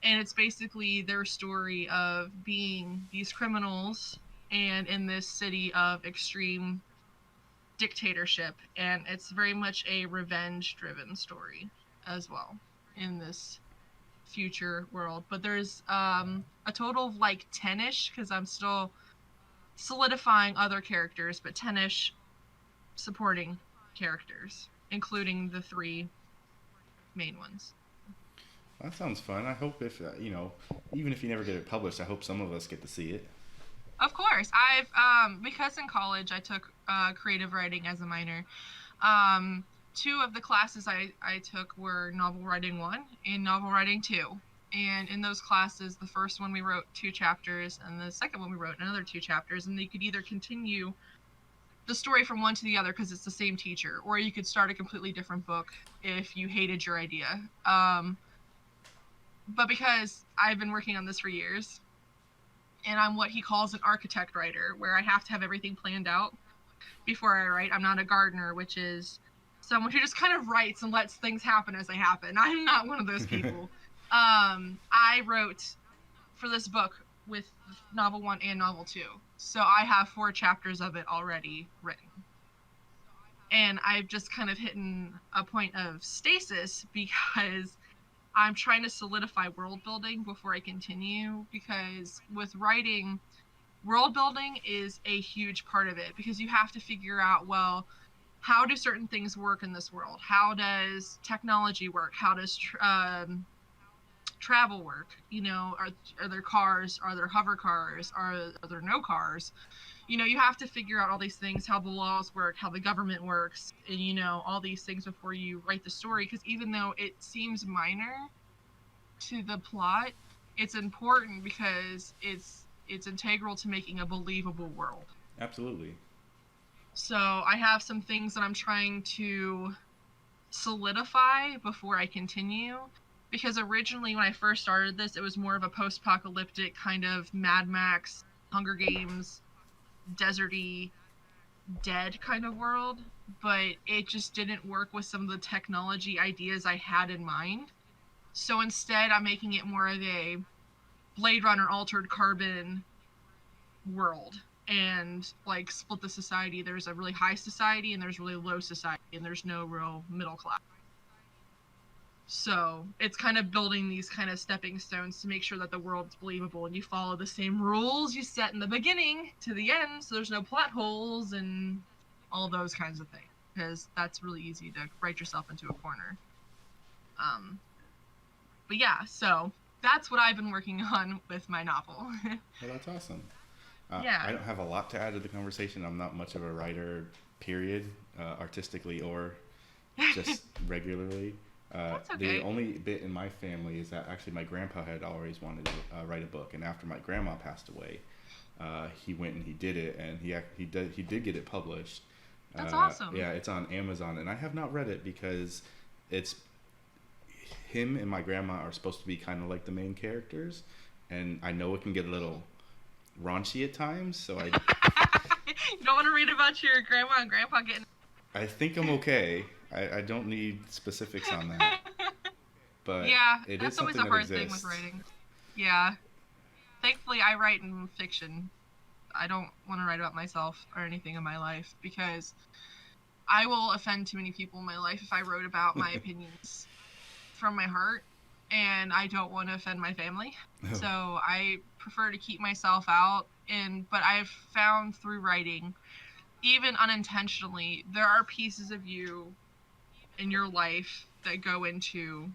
Speaker 2: And it's basically their story of being these criminals and in this city of extreme dictatorship. And it's very much a revenge-driven story as well in this future world. But there's a total of like 10-ish, because I'm still solidifying other characters, but 10-ish supporting characters, including the 3 main ones.
Speaker 1: That sounds fun. I hope if even if you never get it published, I hope some of us get to see it.
Speaker 2: Of course, I've because in college I took creative writing as a minor. 2 of the classes I took were novel writing 1 and novel writing 2. And in those classes, the first one we wrote 2 chapters, and the second one we wrote another 2 chapters, and you could either continue the story from one to the other because it's the same teacher, or you could start a completely different book if you hated your idea. But because I've been working on this for years, and I'm what he calls an architect writer, where I have to have everything planned out before I write. I'm not a gardener, which is someone who just kind of writes and lets things happen as they happen. I'm not one of those people. I wrote for this book with novel 1 and novel 2. So I have 4 chapters of it already written. And I've just kind of hit a point of stasis because I'm trying to solidify world building before I continue, because with writing, world building is a huge part of it, because you have to figure out, well, how do certain things work in this world? How does technology work? How does travel work? Are there cars? Are there hover cars? Are there no cars? You have to figure out all these things, how the laws work, how the government works, and all these things before you write the story, because even though it seems minor to the plot, it's important because it's integral to making a believable world.
Speaker 1: Absolutely.
Speaker 2: So I have some things that I'm trying to solidify before I continue, because originally when I first started this, it was more of a post-apocalyptic kind of Mad Max, Hunger Games, deserty, dead kind of world, but it just didn't work with some of the technology ideas I had in mind. So instead, I'm making it more of a Blade Runner altered carbon world, and like split the society. There's a really high society and there's really low society, and there's no real middle class. So it's kind of building these kind of stepping stones to make sure that the world's believable, and you follow the same rules you set in the beginning to the end, so there's no plot holes and all those kinds of things, because that's really easy to write yourself into a corner. But yeah, so that's what I've been working on with my novel.
Speaker 1: Well, that's awesome.
Speaker 2: Yeah.
Speaker 1: I don't have a lot to add to the conversation. I'm not much of a writer, period, artistically or just regularly.
Speaker 2: That's okay.
Speaker 1: The only bit in my family is that actually my grandpa had always wanted to write a book, and after my grandma passed away, he went and he did it, and he did get it published.
Speaker 2: That's awesome.
Speaker 1: Yeah, it's on Amazon, and I have not read it because it's him and my grandma are supposed to be kind of like the main characters, and I know it can get a little raunchy at times, so I
Speaker 2: You don't want to read about your grandma and grandpa getting...
Speaker 1: I think I'm okay. I don't need specifics on that. But
Speaker 2: yeah,
Speaker 1: it
Speaker 2: that's
Speaker 1: is
Speaker 2: always
Speaker 1: something
Speaker 2: a hard
Speaker 1: that
Speaker 2: thing with
Speaker 1: exists.
Speaker 2: writing. Yeah. Thankfully, I write in fiction. I don't want to write about myself or anything in my life, because I will offend too many people in my life if I wrote about my opinions from my heart, and I don't want to offend my family.
Speaker 1: No.
Speaker 2: So I prefer to keep myself out. But I've found through writing, even unintentionally, there are pieces of you in your life that go into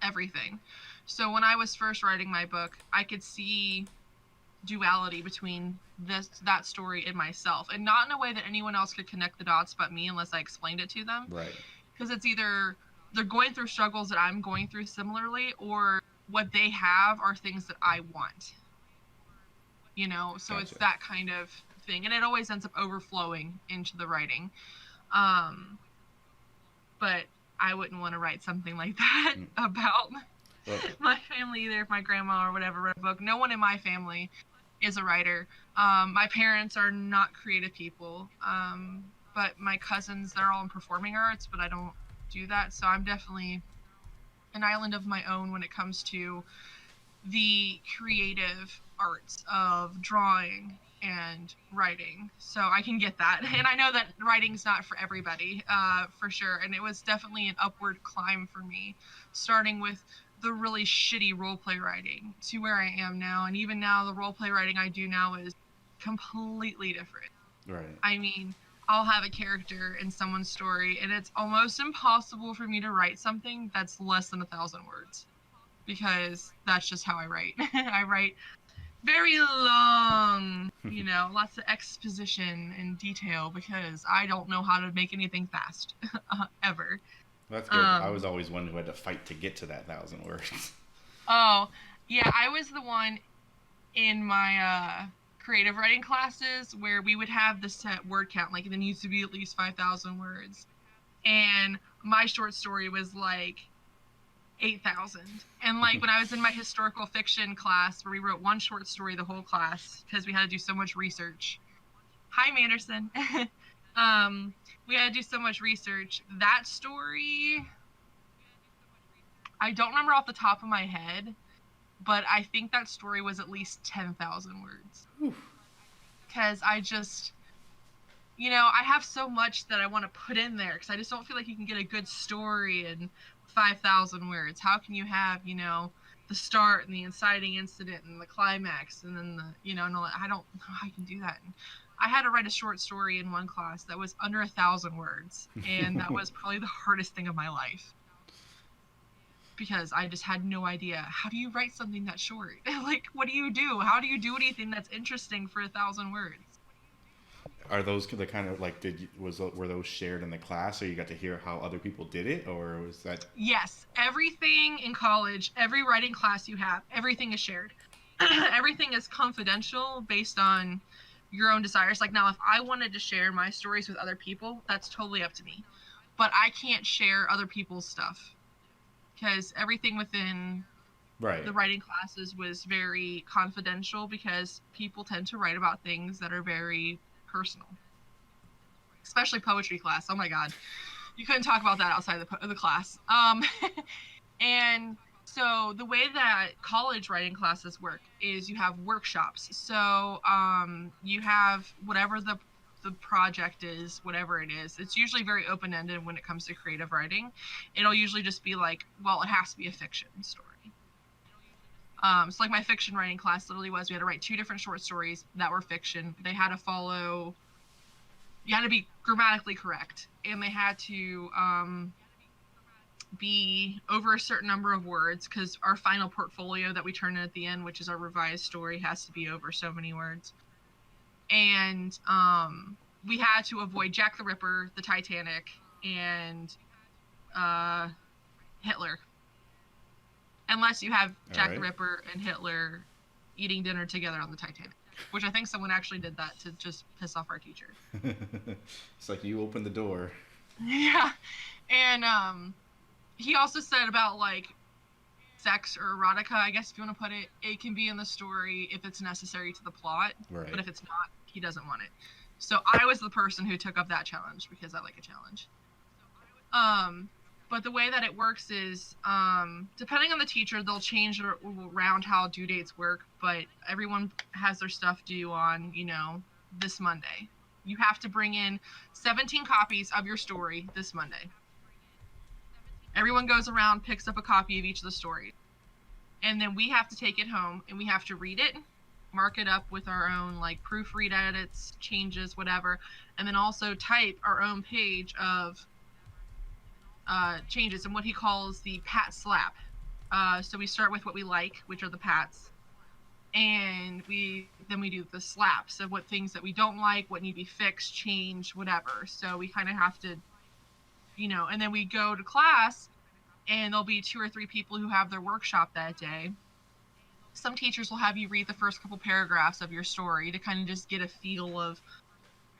Speaker 2: everything. So when I was first writing my book, I could see duality between that story and myself, and not in a way that anyone else could connect the dots but me, unless I explained it to them.
Speaker 1: Right.
Speaker 2: Because it's either they're going through struggles that I'm going through similarly, or what they have are things that I want. So it's
Speaker 1: Gotcha.
Speaker 2: that kind of thing, and it always ends up overflowing into the writing. Um, but I wouldn't want to write something like that about
Speaker 1: Well,
Speaker 2: my family either. If my grandma or whatever wrote a book, no one in my family is a writer. My parents are not creative people, but my cousins, they're all in performing arts, but I don't do that. So I'm definitely an island of my own when it comes to the creative arts of drawing and writing. So I can get that. And I know that writing's not for everybody, for sure. And it was definitely an upward climb for me, starting with the really shitty role play writing to where I am now. And even now, the role play writing I do now is completely different.
Speaker 1: right.
Speaker 2: I mean, I'll have a character in someone's story, and it's almost impossible for me to write something that's less than 1,000 words, because that's just how I write. I write very long, lots of exposition and detail, because I don't know how to make anything fast, ever.
Speaker 1: That's good. I was
Speaker 2: Um,
Speaker 1: always one who had to fight to get to that 1,000 words.
Speaker 2: oh, yeah, I was the one in my creative writing classes where we would have the set word count, like it needs to be at least 5,000 words. And my short story was like 8,000. And like when I was in my historical fiction class where we wrote one short story the whole class because we had to do so much research. Hi, Manderson. We had to do so much research. That story, I don't remember off the top of my head, but I think that story was at least 10,000 words. Because I have so much that I want to put in there, because I just don't feel like you can get a good story in 5,000 words. How can you have, the start and the inciting incident and the climax and then and all that? I don't know how I can do that. And I had to write a short story in one class that was under 1,000 words, and that was probably the hardest thing of my life, because I just had no idea. How do you write something that short? Like, what do you do? How do you do anything that's interesting for 1,000 words?
Speaker 1: Are those the kind of like were those shared in the class, so you got to hear how other people did it, or was that?
Speaker 2: Yes, everything in college, every writing class you have, everything is shared. Everything is confidential based on your own desires. Like, now, if I wanted to share my stories with other people, that's totally up to me. But I can't share other people's stuff, because everything within
Speaker 1: Right.
Speaker 2: the writing classes was very confidential, because people tend to write about things that are very personal, especially poetry class. Oh my God, you couldn't talk about that outside the class. And so the way that college writing classes work is you have workshops. So you have whatever the project is, whatever it is. It's usually very open-ended when it comes to creative writing. It'll usually just be like, well, it has to be a fiction story. So like my fiction writing class literally was, we had to write 2 different short stories that were fiction. They had to follow, you had to be grammatically correct, and they had to be over a certain number of words, because our final portfolio that we turn in at the end, which is our revised story, has to be over so many words. And we had to avoid Jack the Ripper, the Titanic, and Hitler. Unless you have Jack the Ripper and Hitler eating dinner together on the Titanic, which I think someone actually did that to just piss off our teacher.
Speaker 1: It's like you opened the door.
Speaker 2: Yeah. And he also said about like sex or erotica, I guess, if you want to put it, it can be in the story if it's necessary to the plot.
Speaker 1: Right.
Speaker 2: But if it's not, he doesn't want it. So I was the person who took up that challenge, because I like a challenge. But the way that it works is, depending on the teacher, they'll change around how due dates work, but everyone has their stuff due on, this Monday. You have to bring in 17 copies of your story this Monday. Everyone goes around, picks up a copy of each of the stories. And then we have to take it home, and we have to read it, mark it up with our own, like, proofread edits, changes, whatever, and then also type our own page of changes and what he calls the pat slap. So we start with what we like, which are the pats, and then we do the slaps of what things that we don't like, what need to be fixed, changed, whatever. So we kind of have to, and then we go to class and there'll be 2 or 3 people who have their workshop that day. Some teachers will have you read the first couple paragraphs of your story to kind of just get a feel of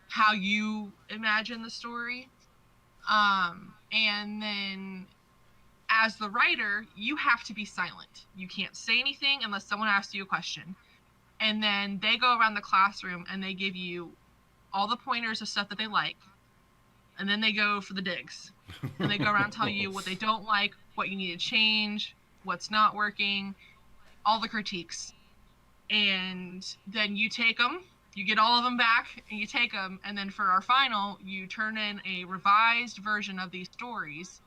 Speaker 2: how you imagine the story. And then as the writer, you have to be silent. You can't say anything unless someone asks you a question. And then they go around the classroom and they give you all the pointers of stuff that they like. And then they go for the digs. And they go around and tell you what they don't like, what you need to change, what's not working, all the critiques. And then you take them, you get all of them back, and you take them. And then for our final, you turn in a revised version of these stories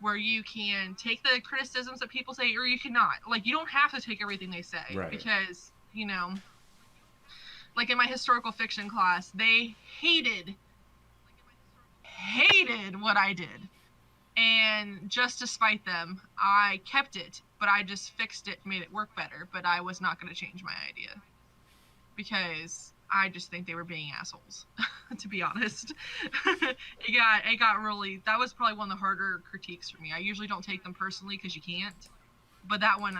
Speaker 2: where you can take the criticisms that people say, or you cannot. Like, you don't have to take everything they say.
Speaker 1: Right.
Speaker 2: Because, you know, like in my historical fiction class, they hated what I did. And just to spite them, I kept it, but I just fixed it, made it work better. But I was not going to change my idea because I just think they were being assholes, to be honest. It got really, that was probably one of the harder critiques for me. I usually don't take them personally because you can't. But that one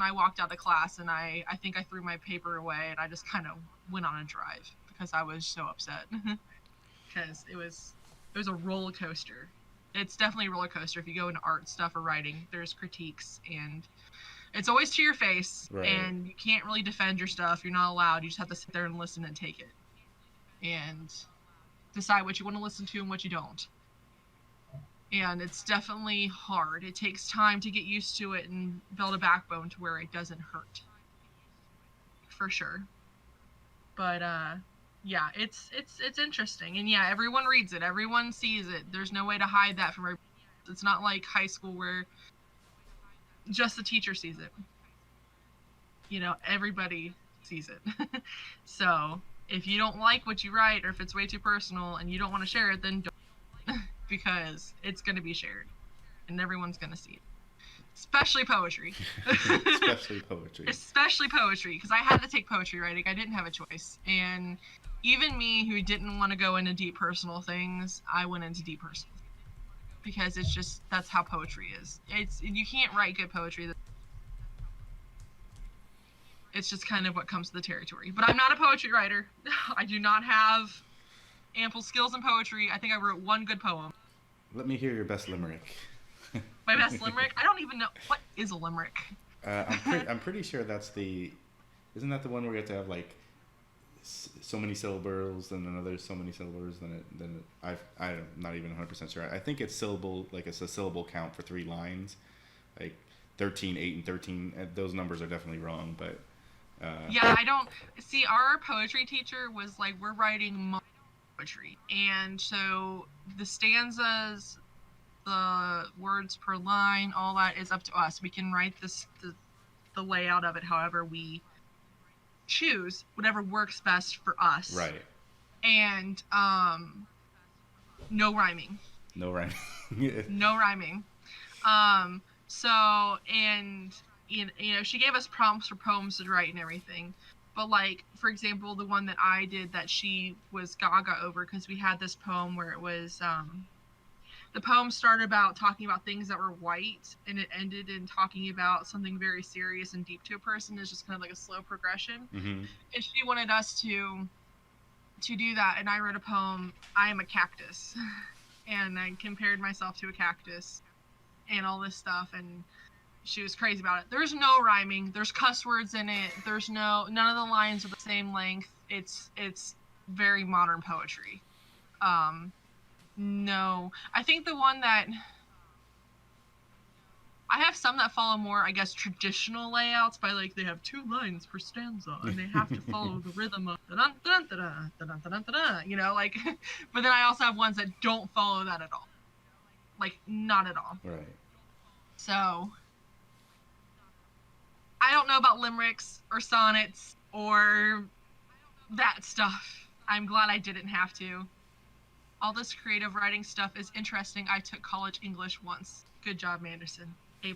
Speaker 2: I walked out of class and I think I threw my paper away and I just kind of went on a drive because I was so upset. Because it was a roller coaster. It's definitely a roller coaster. If you go into art stuff or writing, there's critiques and it's always to your face.
Speaker 1: Right.
Speaker 2: And you can't really defend your stuff. You're not allowed. You just have to sit there and listen and take it and decide what you want to listen to and what you don't. And it's definitely hard. It takes time to get used to it and build a backbone to where it doesn't hurt. For sure. But yeah, it's interesting. And yeah, everyone reads it. Everyone sees it. There's no way to hide that from everyone. It's not like high school where just the teacher sees it. You know, everybody sees it. So if you don't like what you write or if it's way too personal and you don't want to share it, then don't. Because it's going to be shared and everyone's going to see it. Especially poetry. Especially poetry, because I had to take poetry writing. I didn't have a choice. And even me, who didn't want to go into deep personal things, I went into deep personal things. Because it's just, that's how poetry is. You can't write good poetry. It's just kind of what comes to the territory. But I'm not a poetry writer. I do not have ample skills in poetry. I think I wrote one good poem.
Speaker 1: Let me hear your best limerick.
Speaker 2: My best limerick? I don't even know. What is a limerick?
Speaker 1: I'm pretty sure that's isn't that the one where you have to have like so many syllables and another so many syllables I'm not even 100% sure. I think it's syllable, like it's a syllable count for 3 lines, like 13, 8, and 13. Those numbers are definitely wrong, but
Speaker 2: yeah, I don't see. Our poetry teacher was like, we're writing poetry, and so the stanzas, the words per line, all that is up to us. We can write the layout of it however we choose, whatever works best for us.
Speaker 1: Right.
Speaker 2: And no rhyming.
Speaker 1: No rhyming.
Speaker 2: No rhyming. So, and you know, she gave us prompts for poems to write and everything. But like, for example, the one that I did that she was gaga over, because we had this poem where it was the poem started about talking about things that were white, and it ended in talking about something very serious and deep to a person. It's just kind of like a slow progression.
Speaker 1: Mm-hmm.
Speaker 2: And she wanted us to do that, and I wrote a poem, I am a cactus. And I compared myself to a cactus and all this stuff, and she was crazy about it. There's no rhyming, there's cuss words in it, none of the lines are the same length. It's very modern poetry. No, I think the one that I have some that follow more, I guess, traditional layouts by like they have 2 lines per stanza and they have to follow the rhythm of you know, like. But then I also have ones that don't follow that at all, like not at all.
Speaker 1: Right.
Speaker 2: So I don't know about limericks or sonnets or that stuff. I'm glad I didn't have to. All this creative writing stuff is interesting. I took college English once. Good job, Manderson. A+.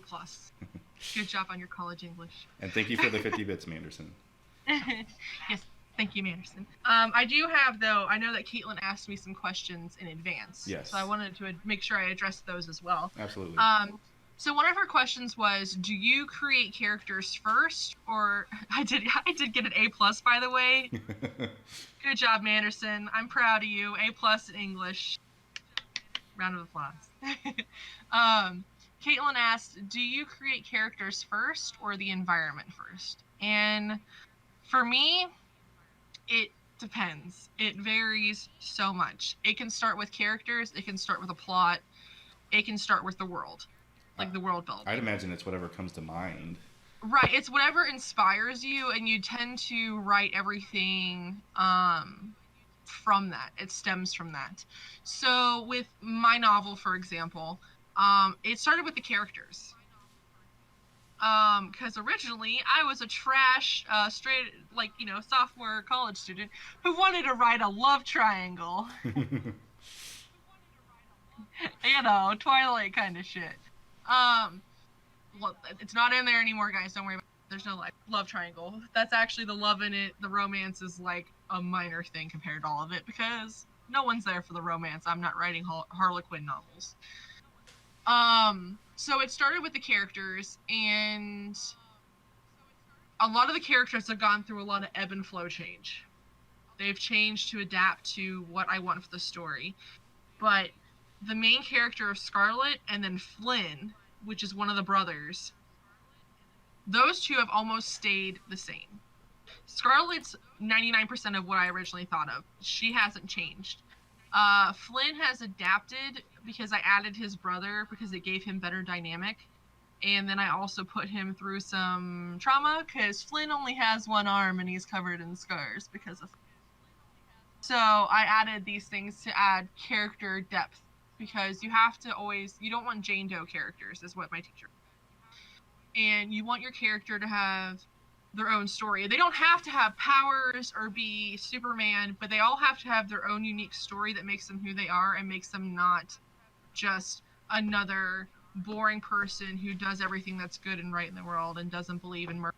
Speaker 2: Good job on your college English.
Speaker 1: And thank you for the 50 bits, Manderson.
Speaker 2: Yes, thank you, Manderson. I do have, though, I know that Caitlin asked me some questions in advance.
Speaker 1: Yes.
Speaker 2: So I wanted to make sure I addressed those as well.
Speaker 1: Absolutely.
Speaker 2: So one of her questions was, do you create characters first, or I did get an A+, by the way. Good job, Manderson. I'm proud of you. A+ in English. Round of applause. Caitlin asked, do you create characters first or the environment first? And for me, it depends. It varies so much. It can start with characters, it can start with a plot, it can start with the world, like the world building.
Speaker 1: I'd imagine it's whatever comes to mind.
Speaker 2: Right, it's whatever inspires you, and you tend to write everything from that. It stems from that. So with my novel, for example, it started with the characters. Because originally I was a trash, straight, like, sophomore college student who wanted to write a love triangle. Twilight kind of shit. Well, it's not in there anymore, guys. Don't worry about it. There's no love triangle. That's actually the love in it. The romance is like a minor thing compared to all of it because no one's there for the romance. I'm not writing Harlequin novels. So it started with the characters, and a lot of the characters have gone through a lot of ebb and flow change. They've changed to adapt to what I want for the story. But the main character of Scarlet and then Flynn, which is one of the brothers, those two have almost stayed the same. Scarlet's 99% of what I originally thought of. She hasn't changed. Flynn has adapted because I added his brother because it gave him better dynamic. And then I also put him through some trauma because Flynn only has one arm and he's covered in scars because of. So I added these things to add character depth because you don't want Jane Doe characters, is what my teacher. And you want your character to have their own story. They don't have to have powers or be Superman, but they all have to have their own unique story that makes them who they are and makes them not just another boring person who does everything that's good and right in the world and doesn't believe in murder,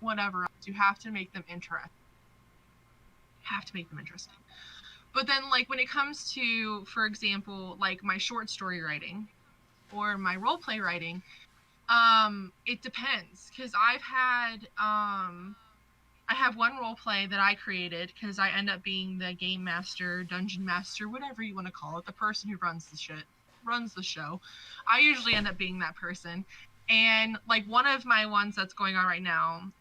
Speaker 2: whatever else. You have to make them interesting. But then, when it comes to, for example, my short story writing or my role play writing, it depends, because I have one role play that I created because I end up being the game master, dungeon master, whatever you want to call it, the person who runs the show. I usually end up being that person. And one of my ones that's going on right now,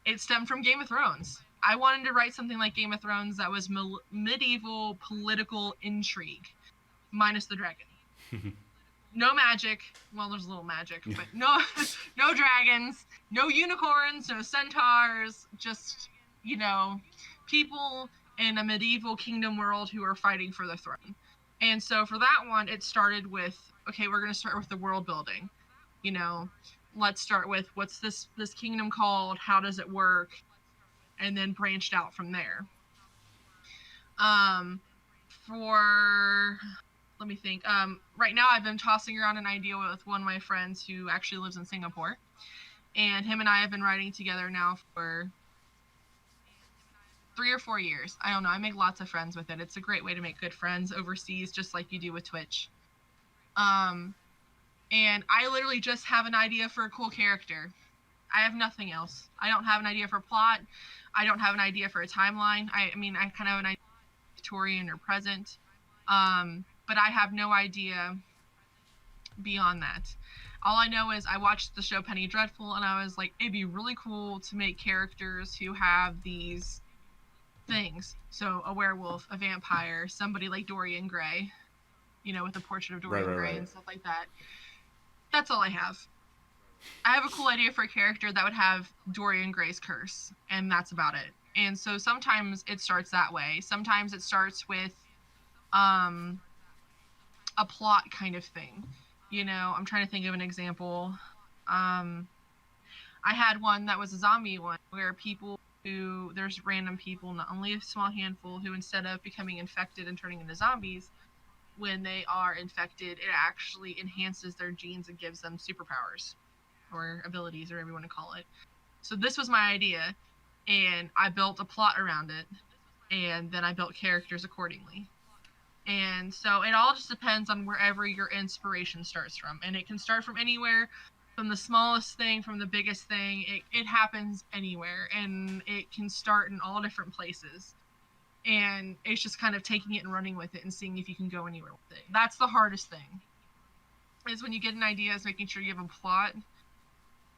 Speaker 2: it stemmed from Game of Thrones. I wanted to write something like Game of Thrones that was medieval political intrigue, minus the dragon. No magic. Well, there's a little magic, but no dragons, no unicorns, no centaurs, just, people in a medieval kingdom world who are fighting for the throne. And so for that one, it started with, okay, we're going to start with the world building. Let's start with what's this kingdom called? How does it work? And then branched out from there. Let me think. Right now I've been tossing around an idea with one of my friends who actually lives in Singapore. And him and I have been writing together now for 3 or 4 years. I don't know. I make lots of friends with it. It's a great way to make good friends overseas, just like you do with Twitch. And I literally just have an idea for a cool character. I have nothing else. I don't have an idea for a plot. I don't have an idea for a timeline. I kind of have an idea for Victorian or present. But I have no idea beyond that. All I know is I watched the show Penny Dreadful, and I was like, it'd be really cool to make characters who have these things. So a werewolf, a vampire, somebody like Dorian Gray, with the portrait of Dorian Gray and stuff like that. That's all I have. I have a cool idea for a character that would have Dorian Gray's curse, and that's about it. And so sometimes it starts that way. Sometimes it starts with a plot kind of thing. I'm trying to think of an example. I had one that was a zombie one where there's random people, not only a small handful, who instead of becoming infected and turning into zombies, when they are infected, it actually enhances their genes and gives them superpowers or abilities, or whatever you want to call it. So this was my idea, and I built a plot around it, and then I built characters accordingly. And so it all just depends on wherever your inspiration starts from. And it can start from anywhere, from the smallest thing, from the biggest thing. It happens anywhere. And it can start in all different places. And it's just kind of taking it and running with it and seeing if you can go anywhere with it. That's the hardest thing. Is when you get an idea, is making sure you have a plot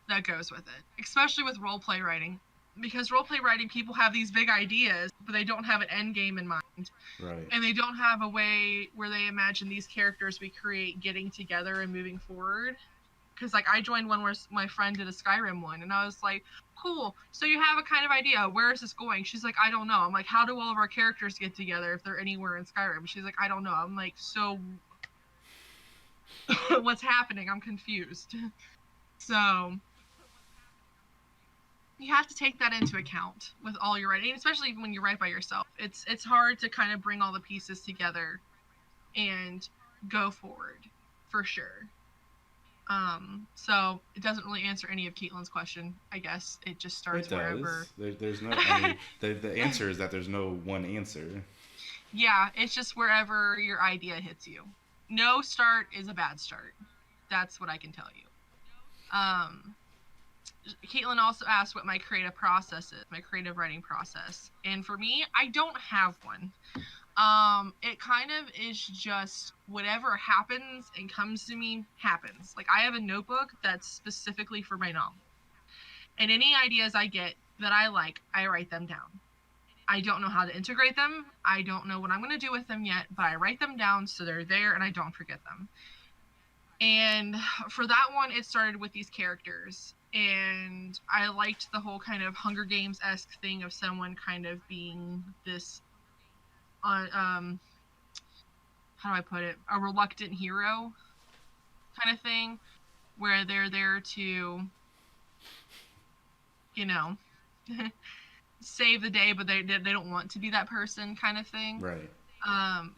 Speaker 2: that goes with it. Especially with role play writing. Because role play writing, people have these big ideas, but they don't have an end game in mind.
Speaker 1: Right.
Speaker 2: And they don't have a way where they imagine these characters we create getting together and moving forward. Because, like, I joined one where my friend did a Skyrim one, and I was like, cool, so you have a kind of idea. Where is this going? She's like, I don't know. I'm like, how do all of our characters get together if they're anywhere in Skyrim? She's like, I don't know. I'm like, so what's happening? I'm confused. So you have to take that into account with all your writing, especially when you write by yourself. It's hard to kind of bring all the pieces together and go forward, for sure. So it doesn't really answer any of Caitlin's question. I guess it just starts
Speaker 1: It does.
Speaker 2: wherever.
Speaker 1: There's no. I mean, the answer is that there's no one answer.
Speaker 2: Yeah, it's just wherever your idea hits you. No start is a bad start. That's what I can tell you. Um, Caitlin also asked what my creative process is, my creative writing process. And for me, I don't have one. It kind of is just whatever happens and comes to me happens. Like, I have a notebook that's specifically for my novel. And any ideas I get that I like, I write them down. I don't know how to integrate them. I don't know what I'm going to do with them yet, but I write them down so they're there and I don't forget them. And for that one, it started with these characters. And I liked the whole kind of Hunger Games-esque thing of someone kind of being this, how do I put it? A reluctant hero kind of thing, where they're there to, you know, save the day, but they don't want to be that person kind of thing.
Speaker 1: Right.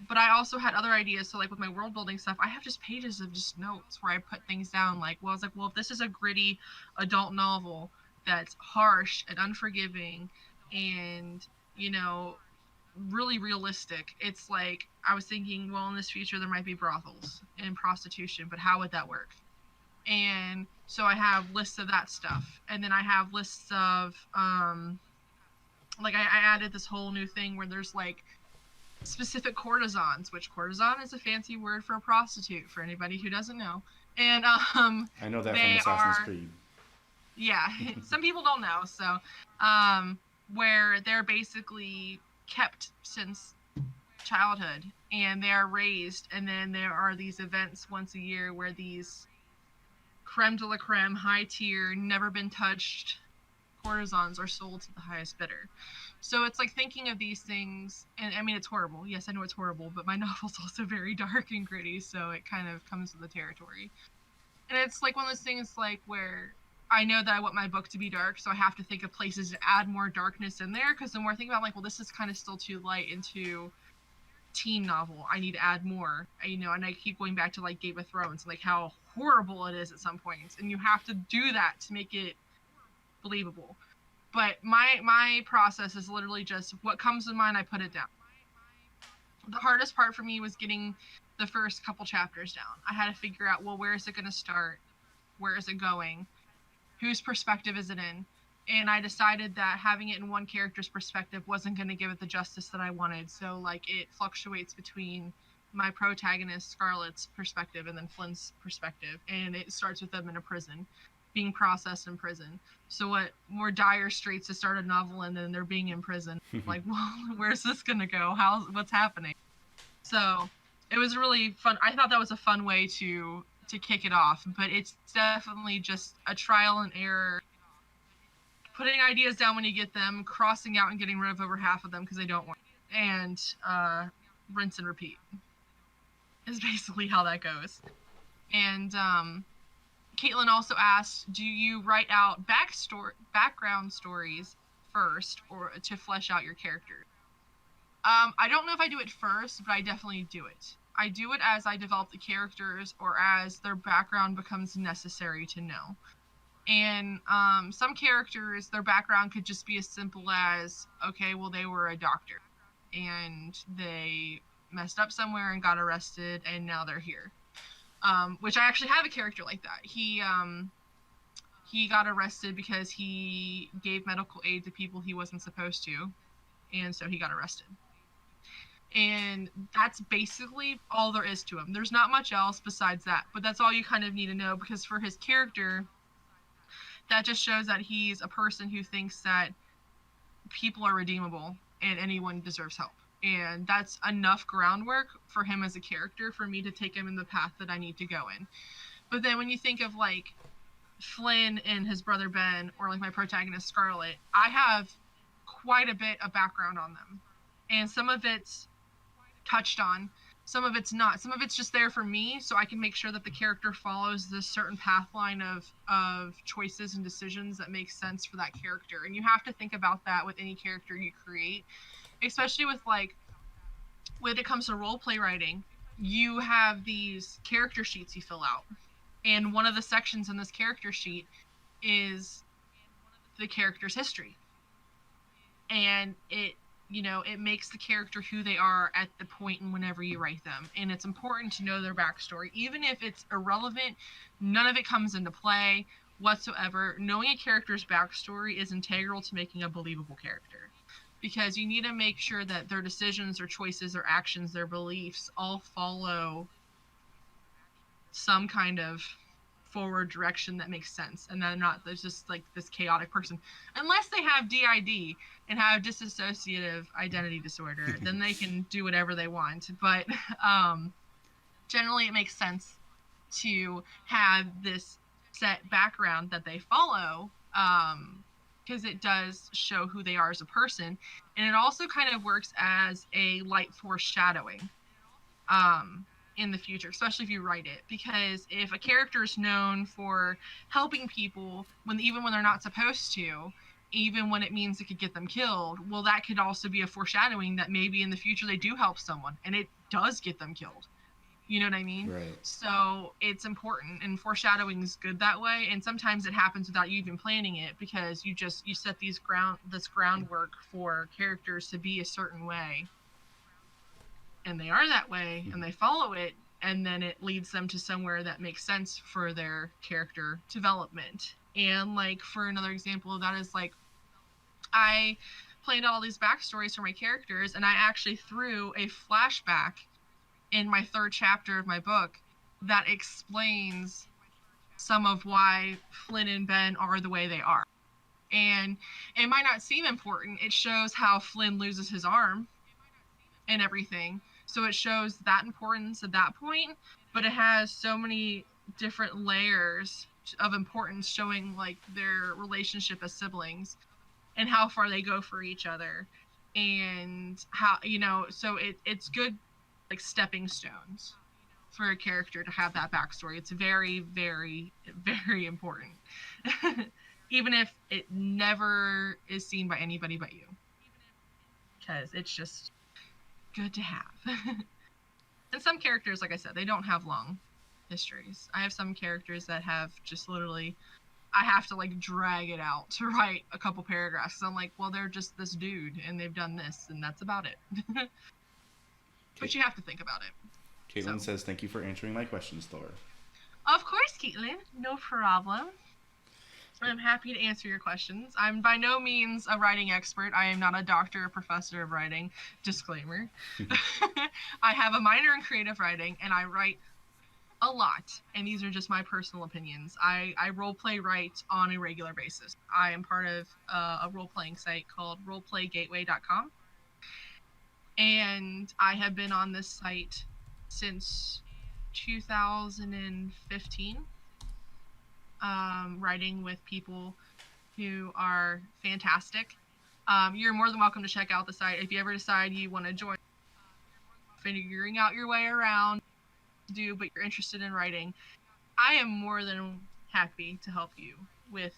Speaker 2: But I also had other ideas. So, like, with my world building stuff, I have just pages of just notes where I put things down. Like, well, I was like, well, if this is a gritty adult novel that's harsh and unforgiving and, you know, really realistic, it's like, I was thinking, well, in this future, there might be brothels and prostitution, but how would that work? And so I have lists of that stuff. And then I have lists of, like, I added this whole new thing where there's, like, specific courtesans, which courtesan is a fancy word for a prostitute for anybody who doesn't know. And
Speaker 1: I know that from Assassin's Creed.
Speaker 2: Yeah, some people don't know. So where they're basically kept since childhood and they are raised, and then there are these events once a year where these creme de la creme, high tier, never been touched courtesans are sold to the highest bidder. So it's like thinking of these things, and I mean, it's horrible. Yes, I know it's horrible, but my novel's also very dark and gritty, so it kind of comes with the territory. And it's like one of those things like where I know that I want my book to be dark, so I have to think of places to add more darkness in there, because the more I think about, I'm like, well, this is kind of still too light into teen novel. I need to add more, you know, and I keep going back to like Game of Thrones, like how horrible it is at some points, and you have to do that to make it believable. But my process is literally just what comes to mind, I put it down. The hardest part for me was getting the first couple chapters down. I had to figure out, well, where is it going to start? Where is it going? Whose perspective is it in? And I decided that having it in one character's perspective wasn't going to give it the justice that I wanted. So, like, it fluctuates between my protagonist, Scarlett's perspective, and then Flynn's perspective. And it starts with them in a prison, being processed in prison. So what more dire straits to start a novel and then they're being in prison? Like, well, where's this gonna go? What's happening? So it was really fun. I thought that was a fun way to kick it off, but it's definitely just a trial and error. Putting ideas down when you get them, crossing out and getting rid of over half of them because they don't want it, and rinse and repeat is basically how that goes. And Caitlin also asked, do you write out background stories first or to flesh out your characters? I don't know if I do it first, but I definitely do it. I do it as I develop the characters or as their background becomes necessary to know. And some characters, their background could just be as simple as, okay, well, they were a doctor and they messed up somewhere and got arrested, and now they're here. Which I actually have a character like that. He got arrested because he gave medical aid to people he wasn't supposed to, and so he got arrested. And that's basically all there is to him. There's not much else besides that, but that's all you kind of need to know, because for his character, that just shows that he's a person who thinks that people are redeemable and anyone deserves help. And that's enough groundwork for him as a character for me to take him in the path that I need to go in. But then when you think of like Flynn and his brother Ben, or like my protagonist Scarlet, I have quite a bit of background on them. And some of it's touched on, some of it's not. Some of it's just there for me so I can make sure that the character follows this certain path line of choices and decisions that make sense for that character. And you have to think about that with any character you create, especially with like when it comes to role play writing. You have these character sheets you fill out, and one of the sections in this character sheet is the character's history, and it makes the character who they are at the point and whenever you write them. And it's important to know their backstory, even if it's irrelevant. None of it comes into play whatsoever. Knowing a character's backstory is integral to making a believable character, because you need to make sure that their decisions, their choices, their actions, their beliefs all follow some kind of forward direction that makes sense, and they're not there's just like this chaotic person. Unless they have DID and have dissociative identity disorder, then they can do whatever they want. But generally it makes sense to have this set background that they follow, because it does show who they are as a person, and it also kind of works as a light foreshadowing in the future, especially if you write it. Because if a character is known for helping people even when they're not supposed to, even when it means it could get them killed, well, that could also be a foreshadowing that maybe in the future they do help someone and it does get them killed. You know what I mean?
Speaker 1: Right.
Speaker 2: So it's important, and foreshadowing is good that way. And sometimes it happens without you even planning it, because you set this groundwork for characters to be a certain way, and they are that way, and they follow it, and then it leads them to somewhere that makes sense for their character development. And like, for another example of that is like, I planned all these backstories for my characters, and I actually threw a flashback in my third chapter of my book that explains some of why Flynn and Ben are the way they are. And it might not seem important. It shows how Flynn loses his arm and everything. So it shows that importance at that point, but it has so many different layers of importance, showing like their relationship as siblings and how far they go for each other, and how, so it's good, like stepping stones for a character to have that backstory. It's very, very, very important. Even if it never is seen by anybody but you, because it's just good to have. And some characters, like I said, they don't have long histories. I have some characters that have just literally, I have to like drag it out to write a couple paragraphs. So I'm like, well, they're just this dude and they've done this, and that's about it. But you have to think about it.
Speaker 1: Caitlin says, thank you for answering my questions, Thor.
Speaker 2: Of course, Caitlin. No problem. I'm happy to answer your questions. I'm by no means a writing expert. I am not a doctor or professor of writing. Disclaimer. I have a minor in creative writing, and I write a lot. And these are just my personal opinions. I role-play write on a regular basis. I am part of a role-playing site called roleplaygateway.com. And I have been on this site since 2015. Writing with people who are fantastic. You're more than welcome to check out the site if you ever decide you want to join, figuring out your way around, but you're interested in writing. I am more than happy to help you with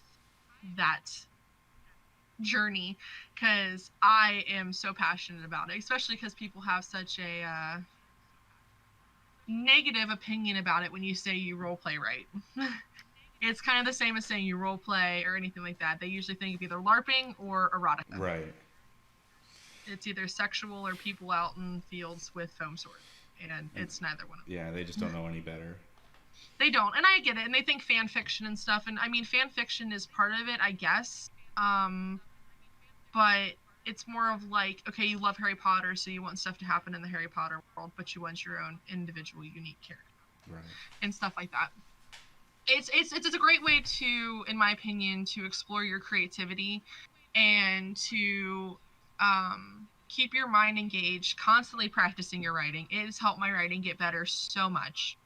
Speaker 2: that journey, because I am so passionate about it, especially because people have such a negative opinion about it when you say you role play write. It's kind of the same as saying you role play or anything like that. They usually think of either LARPing or erotica.
Speaker 1: Right.
Speaker 2: It's either sexual or people out in fields with foam swords, and it's neither one of them.
Speaker 1: Yeah, they just don't know any better.
Speaker 2: They don't, and I get it, and they think fan fiction and stuff, and I mean fan fiction is part of it, I guess. But it's more of like, okay, you love Harry Potter, so you want stuff to happen in the Harry Potter world, but you want your own individual, unique character,
Speaker 1: Right.
Speaker 2: and stuff like that. It's a great way to, in my opinion, to explore your creativity and to keep your mind engaged, constantly practicing your writing. It has helped my writing get better so much.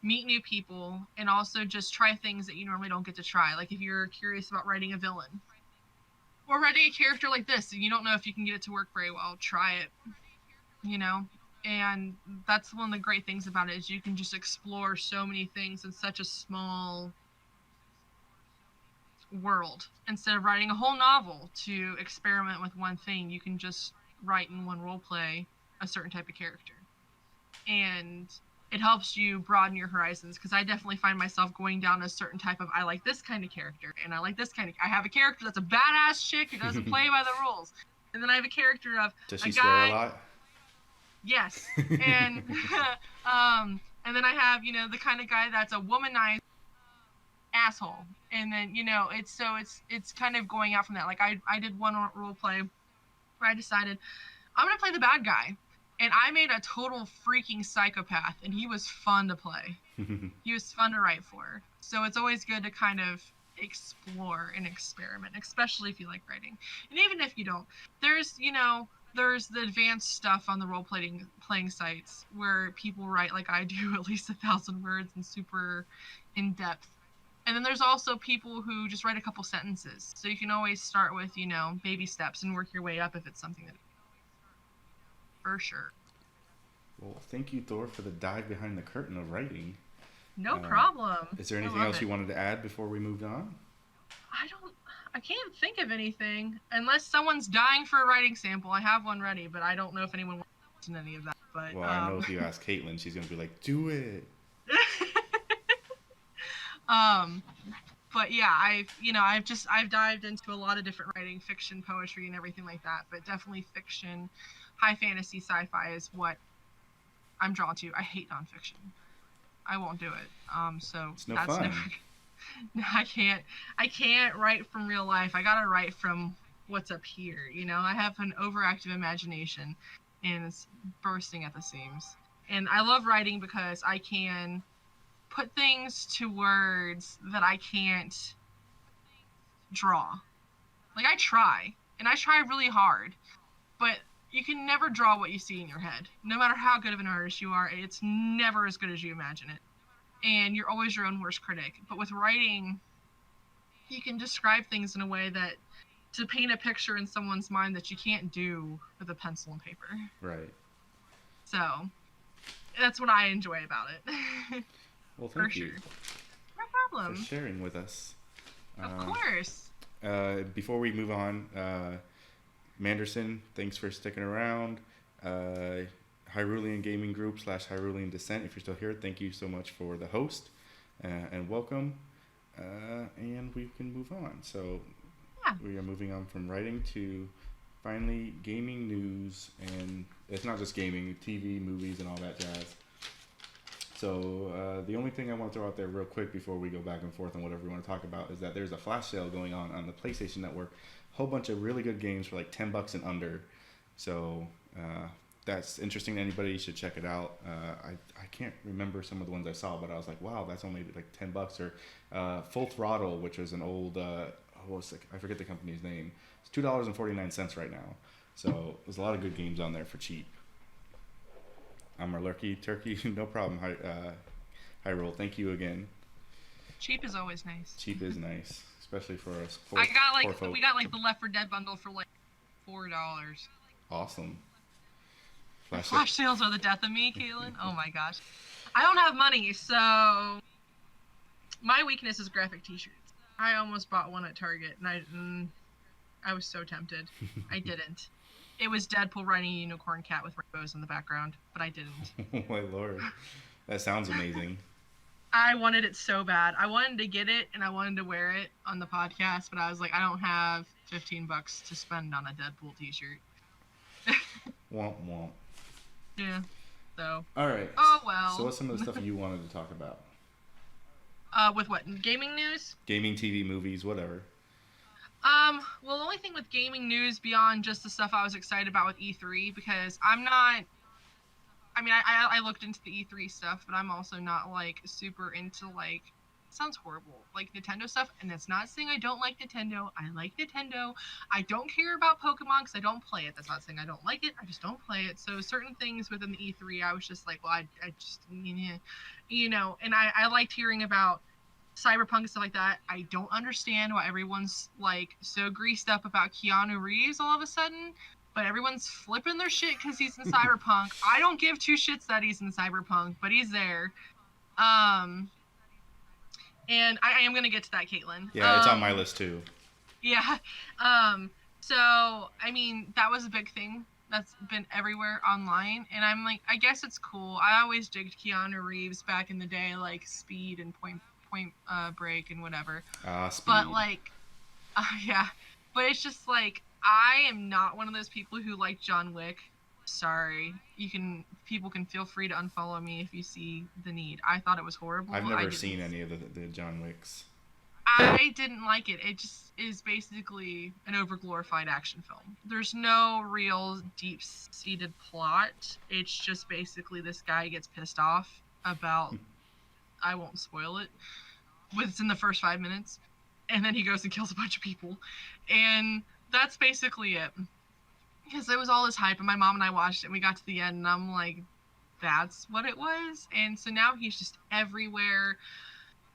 Speaker 2: Meet new people, and also just try things that you normally don't get to try. Like if you're curious about writing a villain or writing a character like this and you don't know if you can get it to work very well, try it, you know? And that's one of the great things about it, is you can just explore so many things in such a small world. Instead of writing a whole novel to experiment with one thing, you can just write in one role play a certain type of character. And it helps you broaden your horizons, because I definitely find myself going down a certain type of, I like this kind of character, and I like this kind of, I have a character that's a badass chick who doesn't play by the rules, and then I have a character of
Speaker 1: Does
Speaker 2: a
Speaker 1: she
Speaker 2: guy,
Speaker 1: swear a lot?
Speaker 2: yes, and and then I have, you know, the kind of guy that's a womanized asshole, and then, you know, it's kind of going out from that. Like I did one role play where I decided I'm gonna play the bad guy, and I made a total freaking psychopath, and he was fun to play. He was fun to write for. So it's always good to kind of explore and experiment, especially if you like writing. And even if you don't, there's the advanced stuff on the playing sites where people write, like I do, at least 1,000 words and super in depth. And then there's also people who just write a couple sentences. So you can always start with, you know, baby steps and work your way up if it's something that, for sure.
Speaker 1: Well, thank you, Thor, for the dive behind the curtain of writing.
Speaker 2: No problem.
Speaker 1: Is there anything else you wanted to add before we moved on?
Speaker 2: I can't think of anything, unless someone's dying for a writing sample. I have one ready, but I don't know if anyone wants to listen to any of that. But
Speaker 1: well, I know if you ask Caitlin, she's gonna be like, "Do it."
Speaker 2: But yeah, I've dived into a lot of different writing, fiction, poetry, and everything like that. But definitely fiction, high fantasy, sci-fi is what I'm drawn to. I hate nonfiction. I won't do it. So
Speaker 1: it's no
Speaker 2: that's
Speaker 1: fun.
Speaker 2: No, I can't write from real life. I gotta write from what's up here. You know, I have an overactive imagination, and it's bursting at the seams. And I love writing because I can put things to words that I can't draw. Like I try, and I try really hard, but you can never draw what you see in your head. No matter how good of an artist you are, it's never as good as you imagine it. And you're always your own worst critic. But with writing, you can describe things in a way that, to paint a picture in someone's mind that you can't do with a pencil and paper.
Speaker 1: Right.
Speaker 2: So that's what I enjoy about it.
Speaker 1: Well, thank you.
Speaker 2: Sure. No problem.
Speaker 1: For sharing with us.
Speaker 2: Of course.
Speaker 1: Before we move on, Manderson, thanks for sticking around. Hyrulean Gaming Group / Hyrulean Descent, if you're still here, thank you so much for the host and welcome. And we can move on. So
Speaker 2: yeah.
Speaker 1: We are moving on from writing to finally gaming news, and it's not just gaming, TV, movies, and all that jazz. So the only thing I want to throw out there real quick before we go back and forth on whatever we want to talk about is that there's a flash sale going on the PlayStation Network. A whole bunch of really good games for like $10 and under. So that's interesting to anybody. You should check it out. I can't remember some of the ones I saw, but I was like, wow, that's only like $10. Or Full Throttle, which was an old, I forget the company's name. It's $2.49 right now. So there's a lot of good games on there for cheap. I'm a lurky turkey. No problem. Hyrule, thank you again.
Speaker 2: Cheap is always nice.
Speaker 1: Cheap is nice, especially for us.
Speaker 2: We got like the Left 4 Dead bundle for like $4.
Speaker 1: Awesome.
Speaker 2: Flash sales are the death of me, Caitlin. Oh my gosh. I don't have money, so my weakness is graphic t-shirts. I almost bought one at Target, and I was so tempted. I didn't. It was Deadpool riding a unicorn cat with rainbows in the background, but I didn't.
Speaker 1: Oh my lord. That sounds amazing.
Speaker 2: I wanted it so bad. I wanted to get it, and I wanted to wear it on the podcast, but I was like, I don't have $15 to spend on a Deadpool t-shirt.
Speaker 1: Womp womp.
Speaker 2: Yeah. So.
Speaker 1: All right.
Speaker 2: Oh well.
Speaker 1: So what's some of the stuff you wanted to talk about?
Speaker 2: With what? Gaming news?
Speaker 1: Gaming, TV, movies, whatever.
Speaker 2: Well, the only thing with gaming news beyond just the stuff I was excited about with E3, because I'm not. I mean, I looked into the E3 stuff, but I'm also not like super into like. Sounds horrible, like Nintendo stuff, and that's not saying I don't like Nintendo. I like Nintendo. I don't care about Pokemon because I don't play it. That's not saying I don't like it. I just don't play it. So certain things within the E3, I was just like, well, I just, you know, and I liked hearing about Cyberpunk and stuff like that. I don't understand why everyone's like so greased up about Keanu Reeves all of a sudden, but everyone's flipping their shit because he's in Cyberpunk. I don't give two shits that he's in Cyberpunk, but he's there. And I am gonna get to that, Caitlin.
Speaker 1: Yeah, it's on my list too.
Speaker 2: Yeah. So I mean, that was a big thing that's been everywhere online, and I'm like, I guess it's cool. I always digged Keanu Reeves back in the day, like Speed and Point Break and whatever.
Speaker 1: Speed.
Speaker 2: But like, yeah. But it's just like I am not one of those people who like John Wick. Sorry, people can feel free to unfollow me if you see the need. I thought it was horrible.
Speaker 1: I've never seen any of the John Wicks.
Speaker 2: I didn't like it. It just is basically an overglorified action film. There's no real deep-seated plot. It's just basically this guy gets pissed off about, I won't spoil it, it's in the first 5 minutes, and then he goes and kills a bunch of people. And that's basically it. Because it was all this hype, and my mom and I watched it, and we got to the end, and I'm like, that's what it was? And so now he's just everywhere.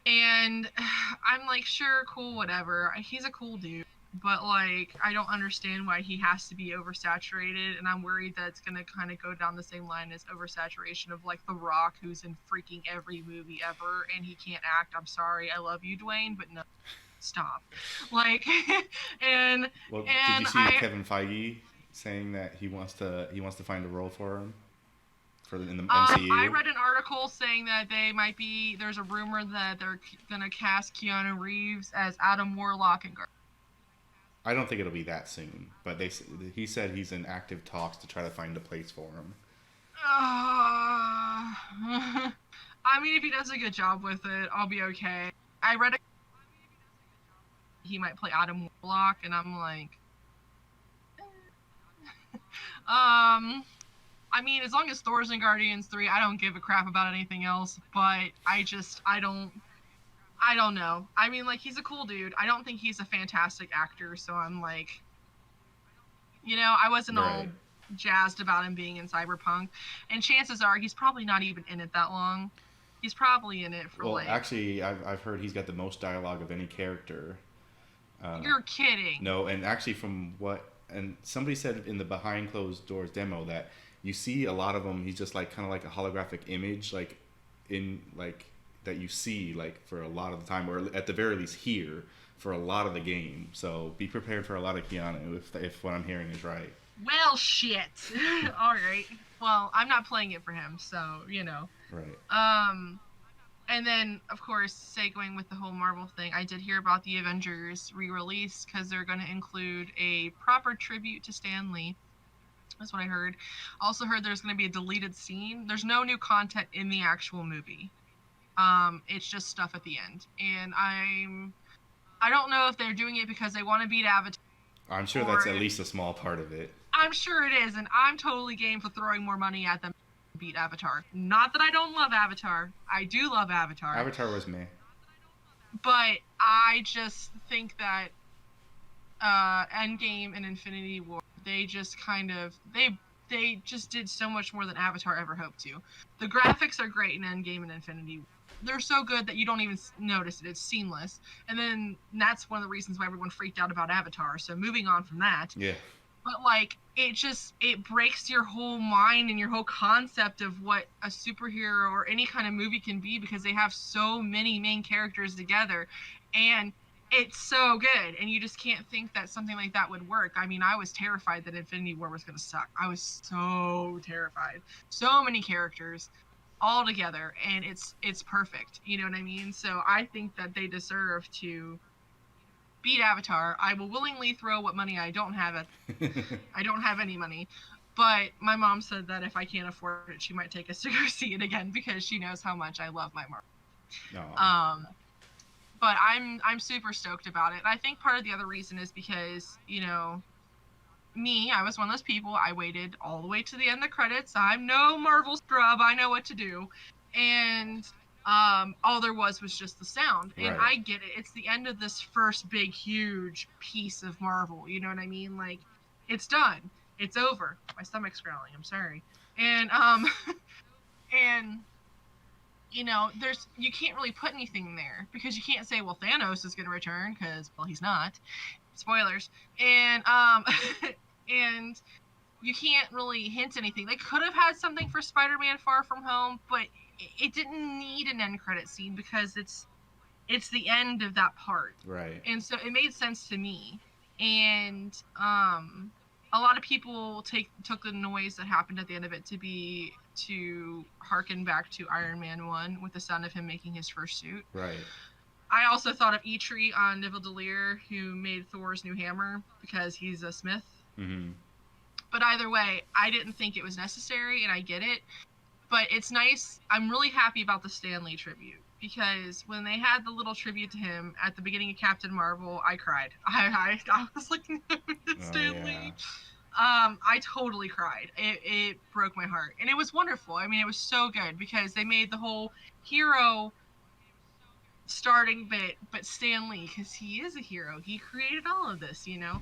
Speaker 2: And I'm like, sure, cool, whatever. He's a cool dude. But, like, I don't understand why he has to be oversaturated. And I'm worried that it's going to kind of go down the same line as oversaturation of, like, The Rock, who's in freaking every movie ever. And he can't act. I'm sorry. I love you, Dwayne, but no. Stop. Like, and...
Speaker 1: Well,
Speaker 2: and
Speaker 1: did you see Kevin Feige saying that he wants to find a role for him? In the MCU?
Speaker 2: I read an article saying that there's a rumor that they're gonna cast Keanu Reeves as Adam Warlock and
Speaker 1: I don't think it'll be that soon, but he said he's in active talks to try to find a place for him.
Speaker 2: I mean, if he does a good job with it, I'll be okay. I read he might play Adam Warlock, and I'm like, I mean, as long as Thor's in Guardians 3, I don't give a crap about anything else, but I don't know. I mean, like, he's a cool dude. I don't think he's a fantastic actor, so I'm like, I wasn't all jazzed about him being in Cyberpunk, and chances are he's probably not even in it that long. He's probably in it for
Speaker 1: actually, I've heard he's got the most dialogue of any character.
Speaker 2: You're kidding.
Speaker 1: No, and actually and somebody said in the behind closed doors demo that you see a lot of them, he's just like kind of like a holographic image, like in like that you see like for a lot of the time, or at the very least here for a lot of the game. So be prepared for a lot of Keanu if what I'm hearing is right.
Speaker 2: Well, shit. All right. Well, I'm not playing it for him, so
Speaker 1: Right.
Speaker 2: And then, of course, segueing with the whole Marvel thing, I did hear about the Avengers re-release because they're going to include a proper tribute to Stan Lee. That's what I heard. Also heard there's going to be a deleted scene. There's no new content in the actual movie. It's just stuff at the end. And I don't know if they're doing it because they want to beat Avatar.
Speaker 1: I'm sure that's at least a small part of it.
Speaker 2: I'm sure it is, and I'm totally game for throwing more money at them to beat Avatar. Not that I don't love Avatar. I do love Avatar.
Speaker 1: Avatar was meh.
Speaker 2: But I just think that Endgame and Infinity War, they just kind of they just did so much more than Avatar ever hoped to. The graphics are great in Endgame and Infinity War. They're so good that you don't even notice it. It's seamless. And then that's one of the reasons why everyone freaked out about Avatar. So moving on from that.
Speaker 1: Yeah.
Speaker 2: But like it breaks your whole mind and your whole concept of what a superhero or any kind of movie can be, because they have so many main characters together and it's so good, and you just can't think that something like that would work. I mean, I was terrified that Infinity War was going to suck. I was so terrified. So many characters all together, and it's perfect. You know what I mean? So I think that they deserve to beat Avatar. I will willingly throw what money I don't have I don't have any money. But my mom said that if I can't afford it, she might take us to go see it again because she knows how much I love my Marvel.
Speaker 1: No.
Speaker 2: But I'm super stoked about it. And I think part of the other reason is because, me, I was one of those people, I waited all the way to the end of the credits. I'm no Marvel scrub, I know what to do. And all there was just the sound. And
Speaker 1: Right.
Speaker 2: I get it. It's the end of this first big, huge piece of Marvel. You know what I mean? Like, it's done. It's over. My stomach's growling. I'm sorry. And and you can't really put anything there because you can't say, well, Thanos is going to return because, well, he's not. Spoilers. And and you can't really hint anything. They could have had something for Spider-Man Far From Home, but it didn't need an end credit scene because it's the end of that part.
Speaker 1: Right.
Speaker 2: And so it made sense to me. And a lot of people took the noise that happened at the end of it to harken back to Iron Man 1 with the sound of him making his first suit.
Speaker 1: Right.
Speaker 2: I also thought of Eitri on Niveldelir, who made Thor's new hammer because he's a smith.
Speaker 1: Mm-hmm.
Speaker 2: But either way, I didn't think it was necessary, and I get it. But it's nice. I'm really happy about the Stan Lee tribute because when they had the little tribute to him at the beginning of Captain Marvel, I cried. I was like, no, Stan Lee. I totally cried. It broke my heart, and it was wonderful. I mean, it was so good because they made the whole hero starting bit, but Stan Lee, because he is a hero. He created all of this, So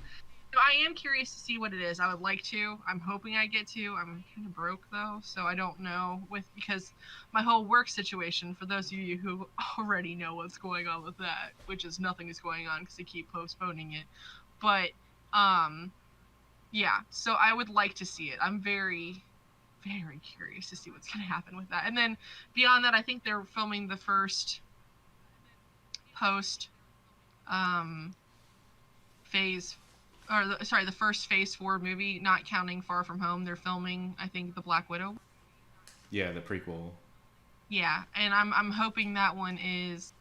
Speaker 2: I am curious to see what it is. I would like to. I'm hoping I get to. I'm kind of broke though, so I don't know because my whole work situation. For those of you who already know what's going on with that, which is nothing is going on because they keep postponing it. But yeah. So I would like to see it. I'm very, very curious to see what's going to happen with that. And then beyond that, I think they're filming the first the first Phase 4 movie, not counting Far From Home. They're filming, I think, the Black Widow.
Speaker 1: Yeah, the prequel.
Speaker 2: Yeah, and I'm hoping that one is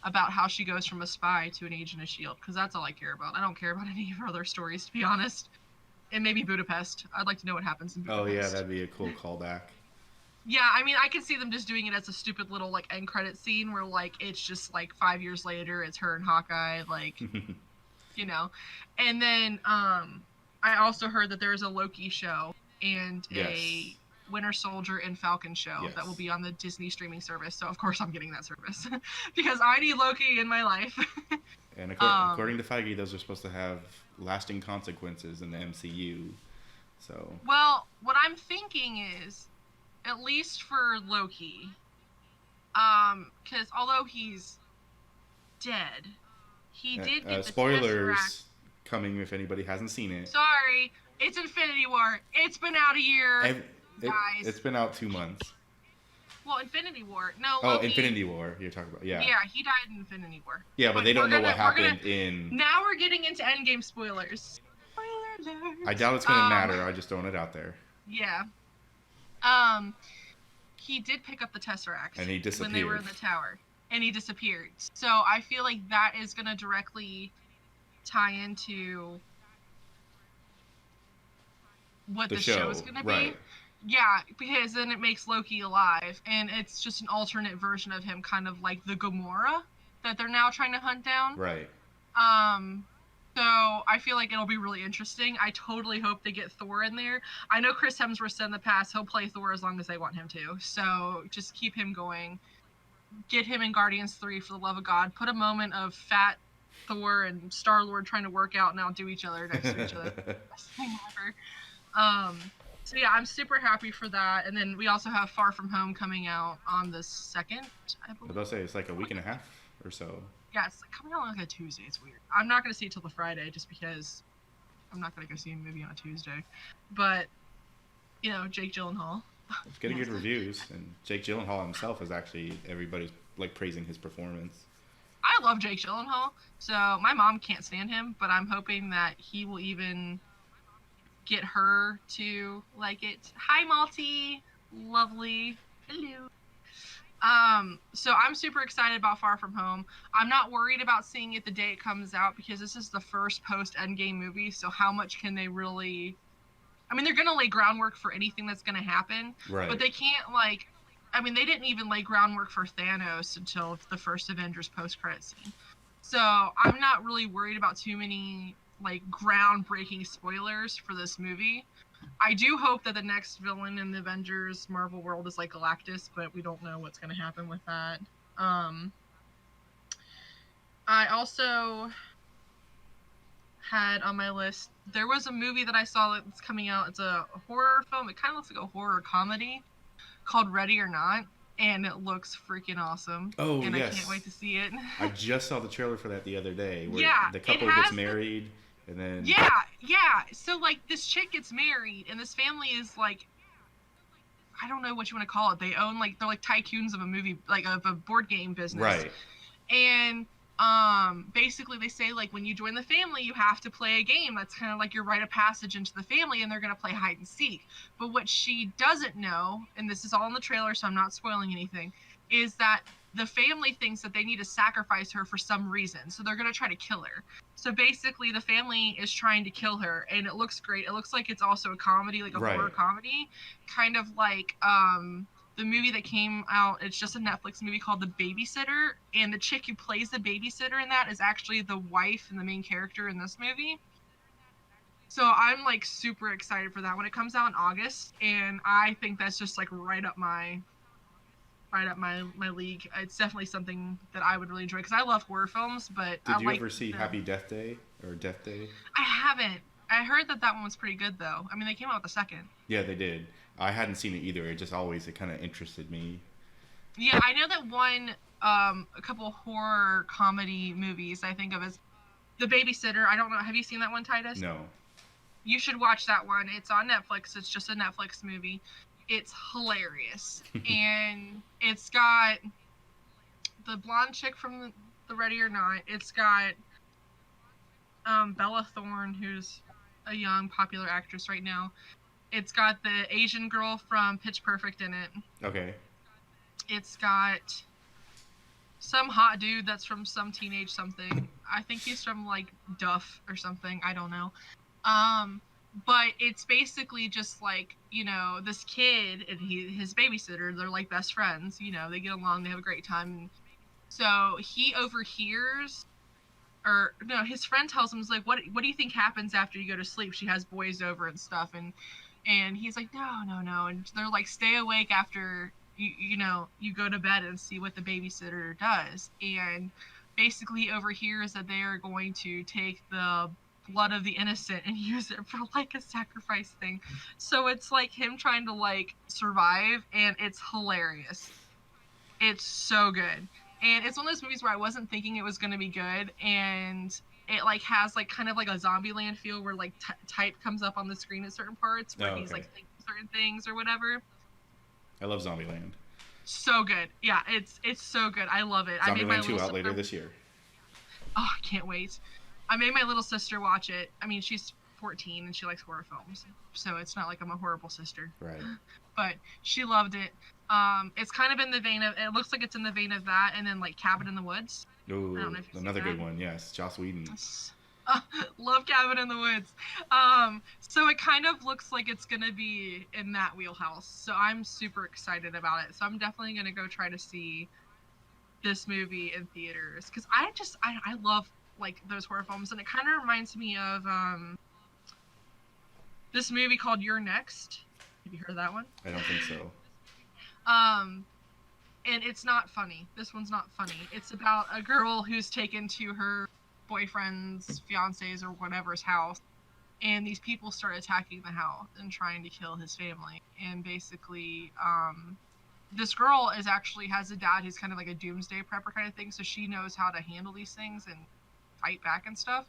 Speaker 2: about how she goes from a spy to an agent of S.H.I.E.L.D., because that's all I care about. I don't care about any of her other stories, to be honest. And maybe Budapest. I'd like to know what happens in Budapest.
Speaker 1: Oh, yeah, that'd be a cool callback.
Speaker 2: Yeah, I mean, I could see them just doing it as a stupid little, end credit scene where, it's just, 5 years later, it's her and Hawkeye, And then, I also heard that there's a Loki show and a Winter Soldier and Falcon show that will be on the Disney streaming service. So, of course, I'm getting that service because I need Loki in my life.
Speaker 1: And according to Feige, those are supposed to have lasting consequences in the MCU. So.
Speaker 2: Well, what I'm thinking is, at least for Loki, because although he's dead, he did get the
Speaker 1: spoilers
Speaker 2: Tesseract.
Speaker 1: Coming if anybody hasn't seen it.
Speaker 2: Sorry, it's Infinity War. It's been out a year, guys.
Speaker 1: It's been out 2 months.
Speaker 2: Well, Infinity War. No.
Speaker 1: Oh,
Speaker 2: Loki,
Speaker 1: Infinity War. You're talking about, yeah.
Speaker 2: Yeah, he died in Infinity War.
Speaker 1: Yeah, but they don't know what happened in.
Speaker 2: Now we're getting into Endgame spoilers. Spoiler alert.
Speaker 1: I doubt it's gonna matter. I just throwing it out there.
Speaker 2: Yeah. He did pick up the Tesseract.
Speaker 1: And he disappeared.
Speaker 2: When they were in the tower. And he disappeared. So I feel like that is gonna directly tie into what the show is gonna be.
Speaker 1: Right.
Speaker 2: Yeah, because then it makes Loki alive, and it's just an alternate version of him, kind of like the Gamora that they're now trying to hunt down.
Speaker 1: Right.
Speaker 2: So I feel like it'll be really interesting. I totally hope they get Thor in there. I know Chris Hemsworth said in the past he'll play Thor as long as they want him to. So just keep him going. Get him in Guardians 3 for the love of God. Put a moment of fat Thor and Star-Lord trying to work out and outdo each other next to each other. Best thing ever. So yeah, I'm super happy for that. And then we also have Far From Home coming out on the 2nd, I believe.
Speaker 1: I was about to say, it's like a week and a half or so.
Speaker 2: Yeah, it's coming out on a Tuesday. It's weird. I'm not going to see it till the Friday just because I'm not going to go see a movie on a Tuesday. But, Jake Gyllenhaal.
Speaker 1: It's getting good reviews. And Jake Gyllenhaal himself is actually, everybody's praising his performance.
Speaker 2: I love Jake Gyllenhaal. So my mom can't stand him, but I'm hoping that he will even get her to like it. Hi, Malty. Lovely. Hello. So I'm super excited about Far From Home. I'm not worried about seeing it the day it comes out because this is the first post-Endgame movie, so how much can they really I mean, they're gonna lay groundwork for anything that's gonna happen,
Speaker 1: Right.
Speaker 2: but they can't like. I mean, they didn't even lay groundwork for Thanos until the first Avengers post-credit scene. So I'm not really worried about too many like groundbreaking spoilers for this movie. I do hope that the next villain in the Avengers Marvel world is like Galactus, but we don't know what's going to happen with that. I also had on my list, there was a movie that I saw that's coming out. It's a horror film. It kind of looks like a horror comedy called Ready or Not, and it looks freaking awesome.
Speaker 1: Oh,
Speaker 2: And I
Speaker 1: yes.
Speaker 2: can't wait to see it.
Speaker 1: I just saw the trailer for that the other day, where
Speaker 2: Yeah,
Speaker 1: the
Speaker 2: it
Speaker 1: couple gets
Speaker 2: has
Speaker 1: married, and then
Speaker 2: yeah. So like this chick gets married, and this family is like, I don't know what you want to call it. They own like, they're like tycoons of a movie, like of a board game business.
Speaker 1: right,
Speaker 2: And basically they say like when you join the family you have to play a game that's kind of like your rite of passage into the family, and they're going to play hide and seek. But what she doesn't know, and this is all in the trailer so I'm not spoiling anything, is that the family thinks that they need to sacrifice her for some reason, so they're going to try to kill her. So basically the family is trying to kill her, and it looks great. It looks like it's also a comedy, like a
Speaker 1: Right.
Speaker 2: horror comedy, kind of like the movie that came out. It's just a Netflix movie called The Babysitter, and the chick who plays the babysitter in that is actually the wife and the main character in this movie. So I'm like super excited for that when it comes out in August, and I think that's just like right up my league. It's definitely something that I would really enjoy because I love horror films. But
Speaker 1: Did
Speaker 2: I
Speaker 1: you
Speaker 2: like
Speaker 1: ever see Happy Death Day or Death Day?
Speaker 2: I haven't. I heard that one was pretty good though. I mean, they came out with the second.
Speaker 1: Yeah, they did. I hadn't seen it either. It kind of interested me.
Speaker 2: Yeah, I know that one, a couple horror comedy movies I think of as The Babysitter. I don't know. Have you seen that one, Tidus?
Speaker 1: No.
Speaker 2: You should watch that one. It's on Netflix. It's just a Netflix movie. It's hilarious. And it's got the blonde chick from the Ready or Not. It's got Bella Thorne, who's a young popular actress right now. It's got the Asian girl from Pitch Perfect in it.
Speaker 1: Okay.
Speaker 2: It's got some hot dude that's from some teenage something. I think he's from like Duff or something. I don't know. But it's basically just like, you know, this kid and his babysitter, they're like best friends, you know, they get along, they have a great time. So he overhears, or no, his friend tells him, like, what do you think happens after you go to sleep? She has boys over and stuff, and he's like, no, and they're like, stay awake after you go to bed and see what the babysitter does. And basically he overhears that they are going to take the blood of the innocent and use it for like a sacrifice thing. So it's like him trying to like survive, and it's hilarious. It's so good. And it's one of those movies where I wasn't thinking it was going to be good, and it like has like kind of like a Zombieland feel where like type comes up on the screen at certain parts where he's like thinking certain things or whatever.
Speaker 1: I love Zombieland.
Speaker 2: So good. Yeah, it's so good. I love it. I made my
Speaker 1: Zombieland 2 out later this year.
Speaker 2: Oh, I can't wait. I made my little sister watch it. I mean, she's 14 and she likes horror films, so it's not like I'm a horrible sister.
Speaker 1: Right.
Speaker 2: But she loved it. It's kind of in the vein of, it looks like it's in the vein of that, and then like Cabin in the Woods.
Speaker 1: Ooh, another good one. Yes, Joss Whedon.
Speaker 2: Love Cabin in the Woods. So it kind of looks like it's gonna be in that wheelhouse. So I'm super excited about it. So I'm definitely gonna go try to see this movie in theaters because I love like those horror films, and it kind of reminds me of this movie called You're Next. Have you heard of that one?
Speaker 1: I don't think so.
Speaker 2: And it's not funny. This one's not funny. It's about a girl who's taken to her boyfriend's, fiance's, or whatever's house, and these people start attacking the house and trying to kill his family. And basically, this girl has a dad who's kind of like a doomsday prepper kind of thing, so she knows how to handle these things and fight back and stuff.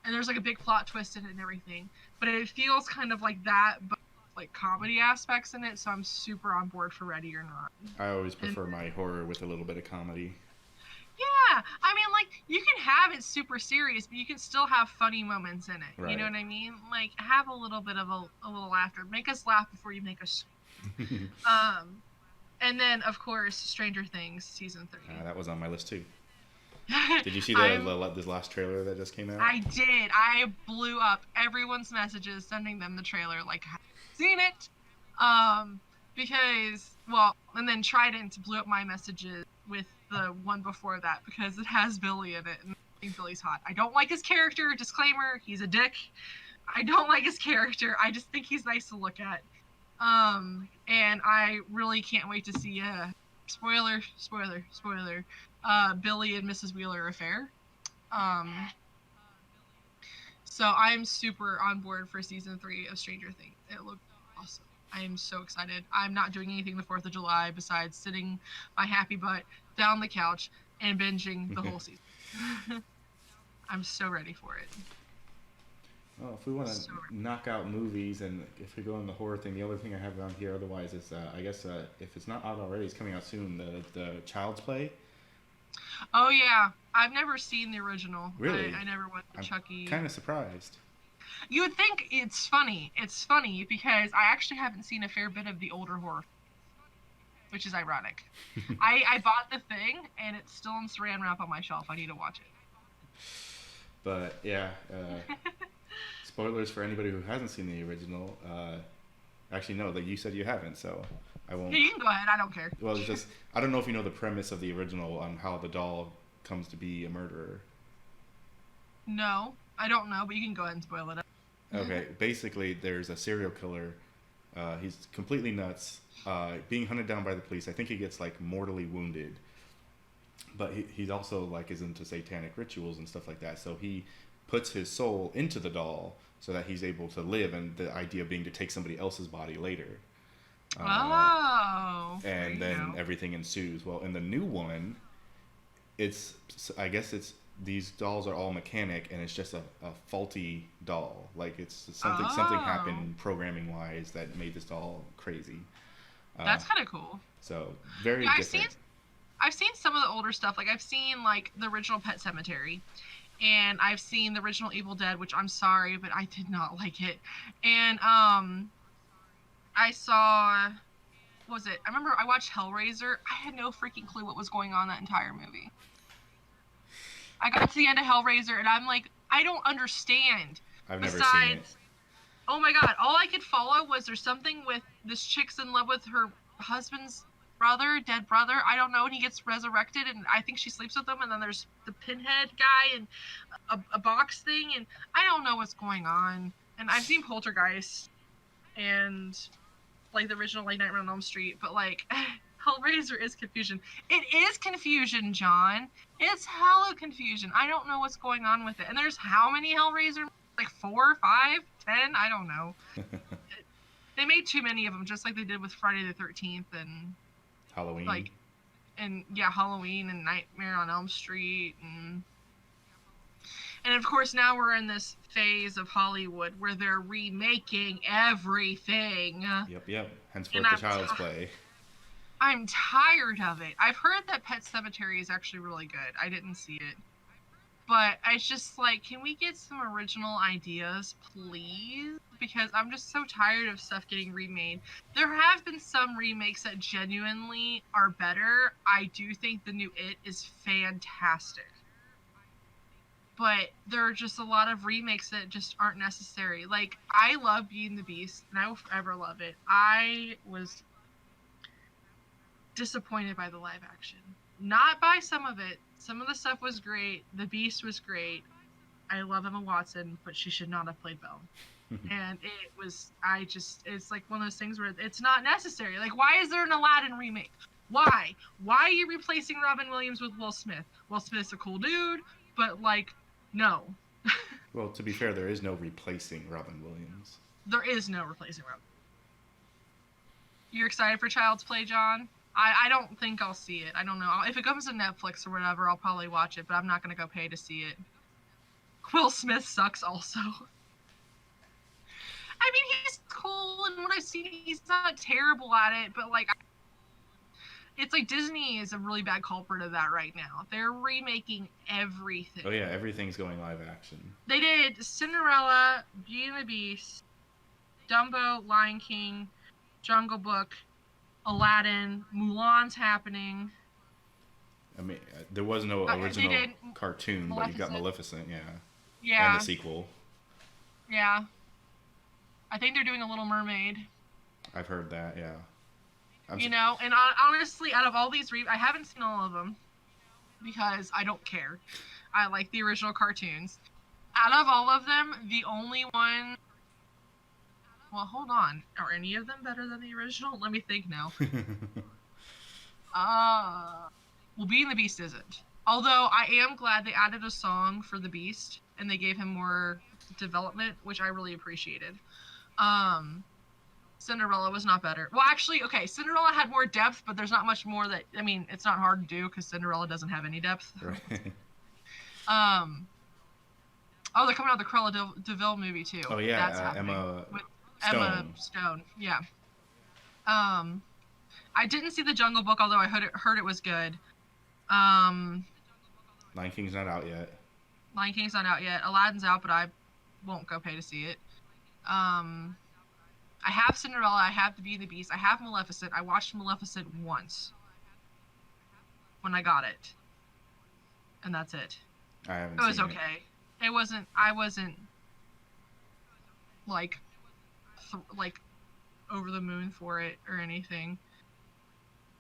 Speaker 2: And there's like a big plot twist in it and everything, but it feels kind of like that, but like comedy aspects in it. So I'm super on board for Ready or Not.
Speaker 1: I always prefer my horror with a little bit of comedy.
Speaker 2: Yeah, I mean, like, you can have it super serious, but you can still have funny moments in it.
Speaker 1: Right.
Speaker 2: You know what I mean? Like, have a little bit of a little laughter. Make us laugh before you make us. And then, of course, Stranger Things season 3.
Speaker 1: That was on my list too. Did you see
Speaker 2: I'm
Speaker 1: this last trailer that just came out?
Speaker 2: I did. I blew up everyone's messages sending them the trailer like have you seen it? Um because well, and then Trident blew up my messages with the one before that because it has Billy in it and I think Billy's hot. I don't like his character, disclaimer, he's a dick. I don't like his character. I just think he's nice to look at. And I really can't wait to see spoiler, Billy and Mrs. Wheeler affair. Um, so I'm super on board for season 3 of Stranger Things. It looked awesome. I am so excited. I'm not doing anything the 4th of July besides sitting my happy butt down the couch and binging the whole season. I'm so ready for it.
Speaker 1: Well, if we want to
Speaker 2: So ready.
Speaker 1: knock out movies, and if we go on the horror thing, the other thing I have on here otherwise is, I guess, if it's not out already, it's coming out soon. The Child's Play.
Speaker 2: Oh yeah, I've never seen the original.
Speaker 1: Really?
Speaker 2: I never went to
Speaker 1: I'm
Speaker 2: Chucky.
Speaker 1: kind of surprised.
Speaker 2: You would think it's funny. It's funny because I actually haven't seen a fair bit of the older horror, which is ironic. I bought the thing and it's still in Saran wrap on my shelf. I need to watch
Speaker 1: But yeah,
Speaker 2: it.
Speaker 1: spoilers for anybody who hasn't seen the original. Actually, no, like you said, you haven't, so I won't.
Speaker 2: Yeah, you can go ahead. I don't care.
Speaker 1: Well, it's just I don't know if you know the premise of the original on how the doll comes to be a murderer.
Speaker 2: No, I don't know, but you can go ahead and spoil it.
Speaker 1: Okay, basically, there's a serial killer. He's completely nuts, being hunted down by the police. I think he gets like mortally wounded, but he's also like is into satanic rituals and stuff like that. So he puts his soul into the doll so that he's able to live, and the idea being to take somebody else's body later.
Speaker 2: Oh, there
Speaker 1: And
Speaker 2: you
Speaker 1: then
Speaker 2: go.
Speaker 1: everything ensues. Well, in the new one, it's I guess it's these dolls are all mechanic, and it's just a faulty doll. Like it's something
Speaker 2: Oh,
Speaker 1: happened programming wise that made this doll crazy. Uh,
Speaker 2: that's kind of cool.
Speaker 1: so very
Speaker 2: Yeah,
Speaker 1: different.
Speaker 2: I've seen some of the older stuff. Like I've seen like the original Pet Cemetery, and I've seen the original Evil Dead, which I'm sorry, but I did not like it. And I saw what was it? I remember I watched Hellraiser. I had no freaking clue what was going on that entire movie. I got to the end of Hellraiser and I'm like, I don't understand.
Speaker 1: I've never seen it.
Speaker 2: Besides, oh my god, all I could follow was there's something with this chick's in love with her husband's brother, dead brother. I don't know, and he gets resurrected, and I think she sleeps with him. And then there's the pinhead guy and a box thing, and I don't know what's going on. And I've seen Poltergeist and like the original like Nightmare on Elm Street, but like Hellraiser is confusion. It is confusion, John. It's hella confusion. I don't know what's going on with it. And there's how many Hellraiser? Like 4, 5, 10? I don't know. They made too many of them, just like they did with Friday the 13th and
Speaker 1: Halloween.
Speaker 2: like and yeah, Halloween and Nightmare on Elm Street and of course now we're in this phase of Hollywood where they're remaking everything.
Speaker 1: Yep.
Speaker 2: And
Speaker 1: Henceforth, the Child's Play.
Speaker 2: I'm tired of it. I've heard that Pet Cemetery is actually really good. I didn't see it. But it's just like, can we get some original ideas, please? Because I'm just so tired of stuff getting remade. There have been some remakes that genuinely are better. I do think the new It is fantastic. But there are just a lot of remakes that just aren't necessary. Like, I love Beauty and the Beast, and I will forever love it. I was disappointed by the live action. Not by some of it. Some of the stuff was great. The Beast was great. I love Emma Watson, but she should not have played Belle. And it was, it's like one of those things where it's not necessary. Like, why is there an Aladdin remake? Why? Why are you replacing Robin Williams with Will Smith? Will Smith's a cool dude, but like, no.
Speaker 1: Well, to be fair, there is no replacing Robin Williams.
Speaker 2: There is no replacing Robin. You're excited for Child's Play, John? I don't think I'll see it. I don't know. If it comes to Netflix or whatever, I'll probably watch it, but I'm not going to go pay to see it. Will Smith sucks also. I mean, he's cool, and what I've seen, he's not terrible at it, but like, it's like Disney is a really bad culprit of that right now. They're remaking everything.
Speaker 1: Oh yeah, everything's going live action.
Speaker 2: They did Cinderella, Beauty and the Beast, Dumbo, Lion King, Jungle Book, Aladdin, Mulan's happening.
Speaker 1: I mean, there was no
Speaker 2: They
Speaker 1: original
Speaker 2: did
Speaker 1: cartoon, but you got Maleficent, yeah, and the
Speaker 2: Yeah,
Speaker 1: sequel.
Speaker 2: yeah. I think they're doing a Little Mermaid.
Speaker 1: I've heard that, yeah. I'm
Speaker 2: You
Speaker 1: s-
Speaker 2: know, and honestly, out of all these, I haven't seen all of them because I don't care. I like the original cartoons. Out of all of them, the only one. Well, hold on. Are any of them better than the original? Let me think now. Uh, well, Being the Beast isn't. Although I am glad they added a song for the Beast and they gave him more development, which I really appreciated. Um, Cinderella was not better. Well, actually, okay, Cinderella had more depth, but there's not much more that. I mean, it's not hard to do because Cinderella doesn't have any depth.
Speaker 1: right.
Speaker 2: um, oh, they're coming out with the Cruella Deville movie too.
Speaker 1: Oh
Speaker 2: That's
Speaker 1: yeah,
Speaker 2: happening
Speaker 1: Emma
Speaker 2: with Emma
Speaker 1: Stone.
Speaker 2: Stone. Yeah. Um, I didn't see the Jungle Book, although I heard it was good. Um,
Speaker 1: Lion King's not out yet.
Speaker 2: Lion King's not out yet. Aladdin's out, but I won't go pay to see it. Um, I have Cinderella. I have The Beauty and the Beast. I have Maleficent. I watched Maleficent once when I got it, and that's it.
Speaker 1: I haven't
Speaker 2: It was
Speaker 1: seen it.
Speaker 2: okay. It wasn't. I wasn't like like over the moon for it or anything.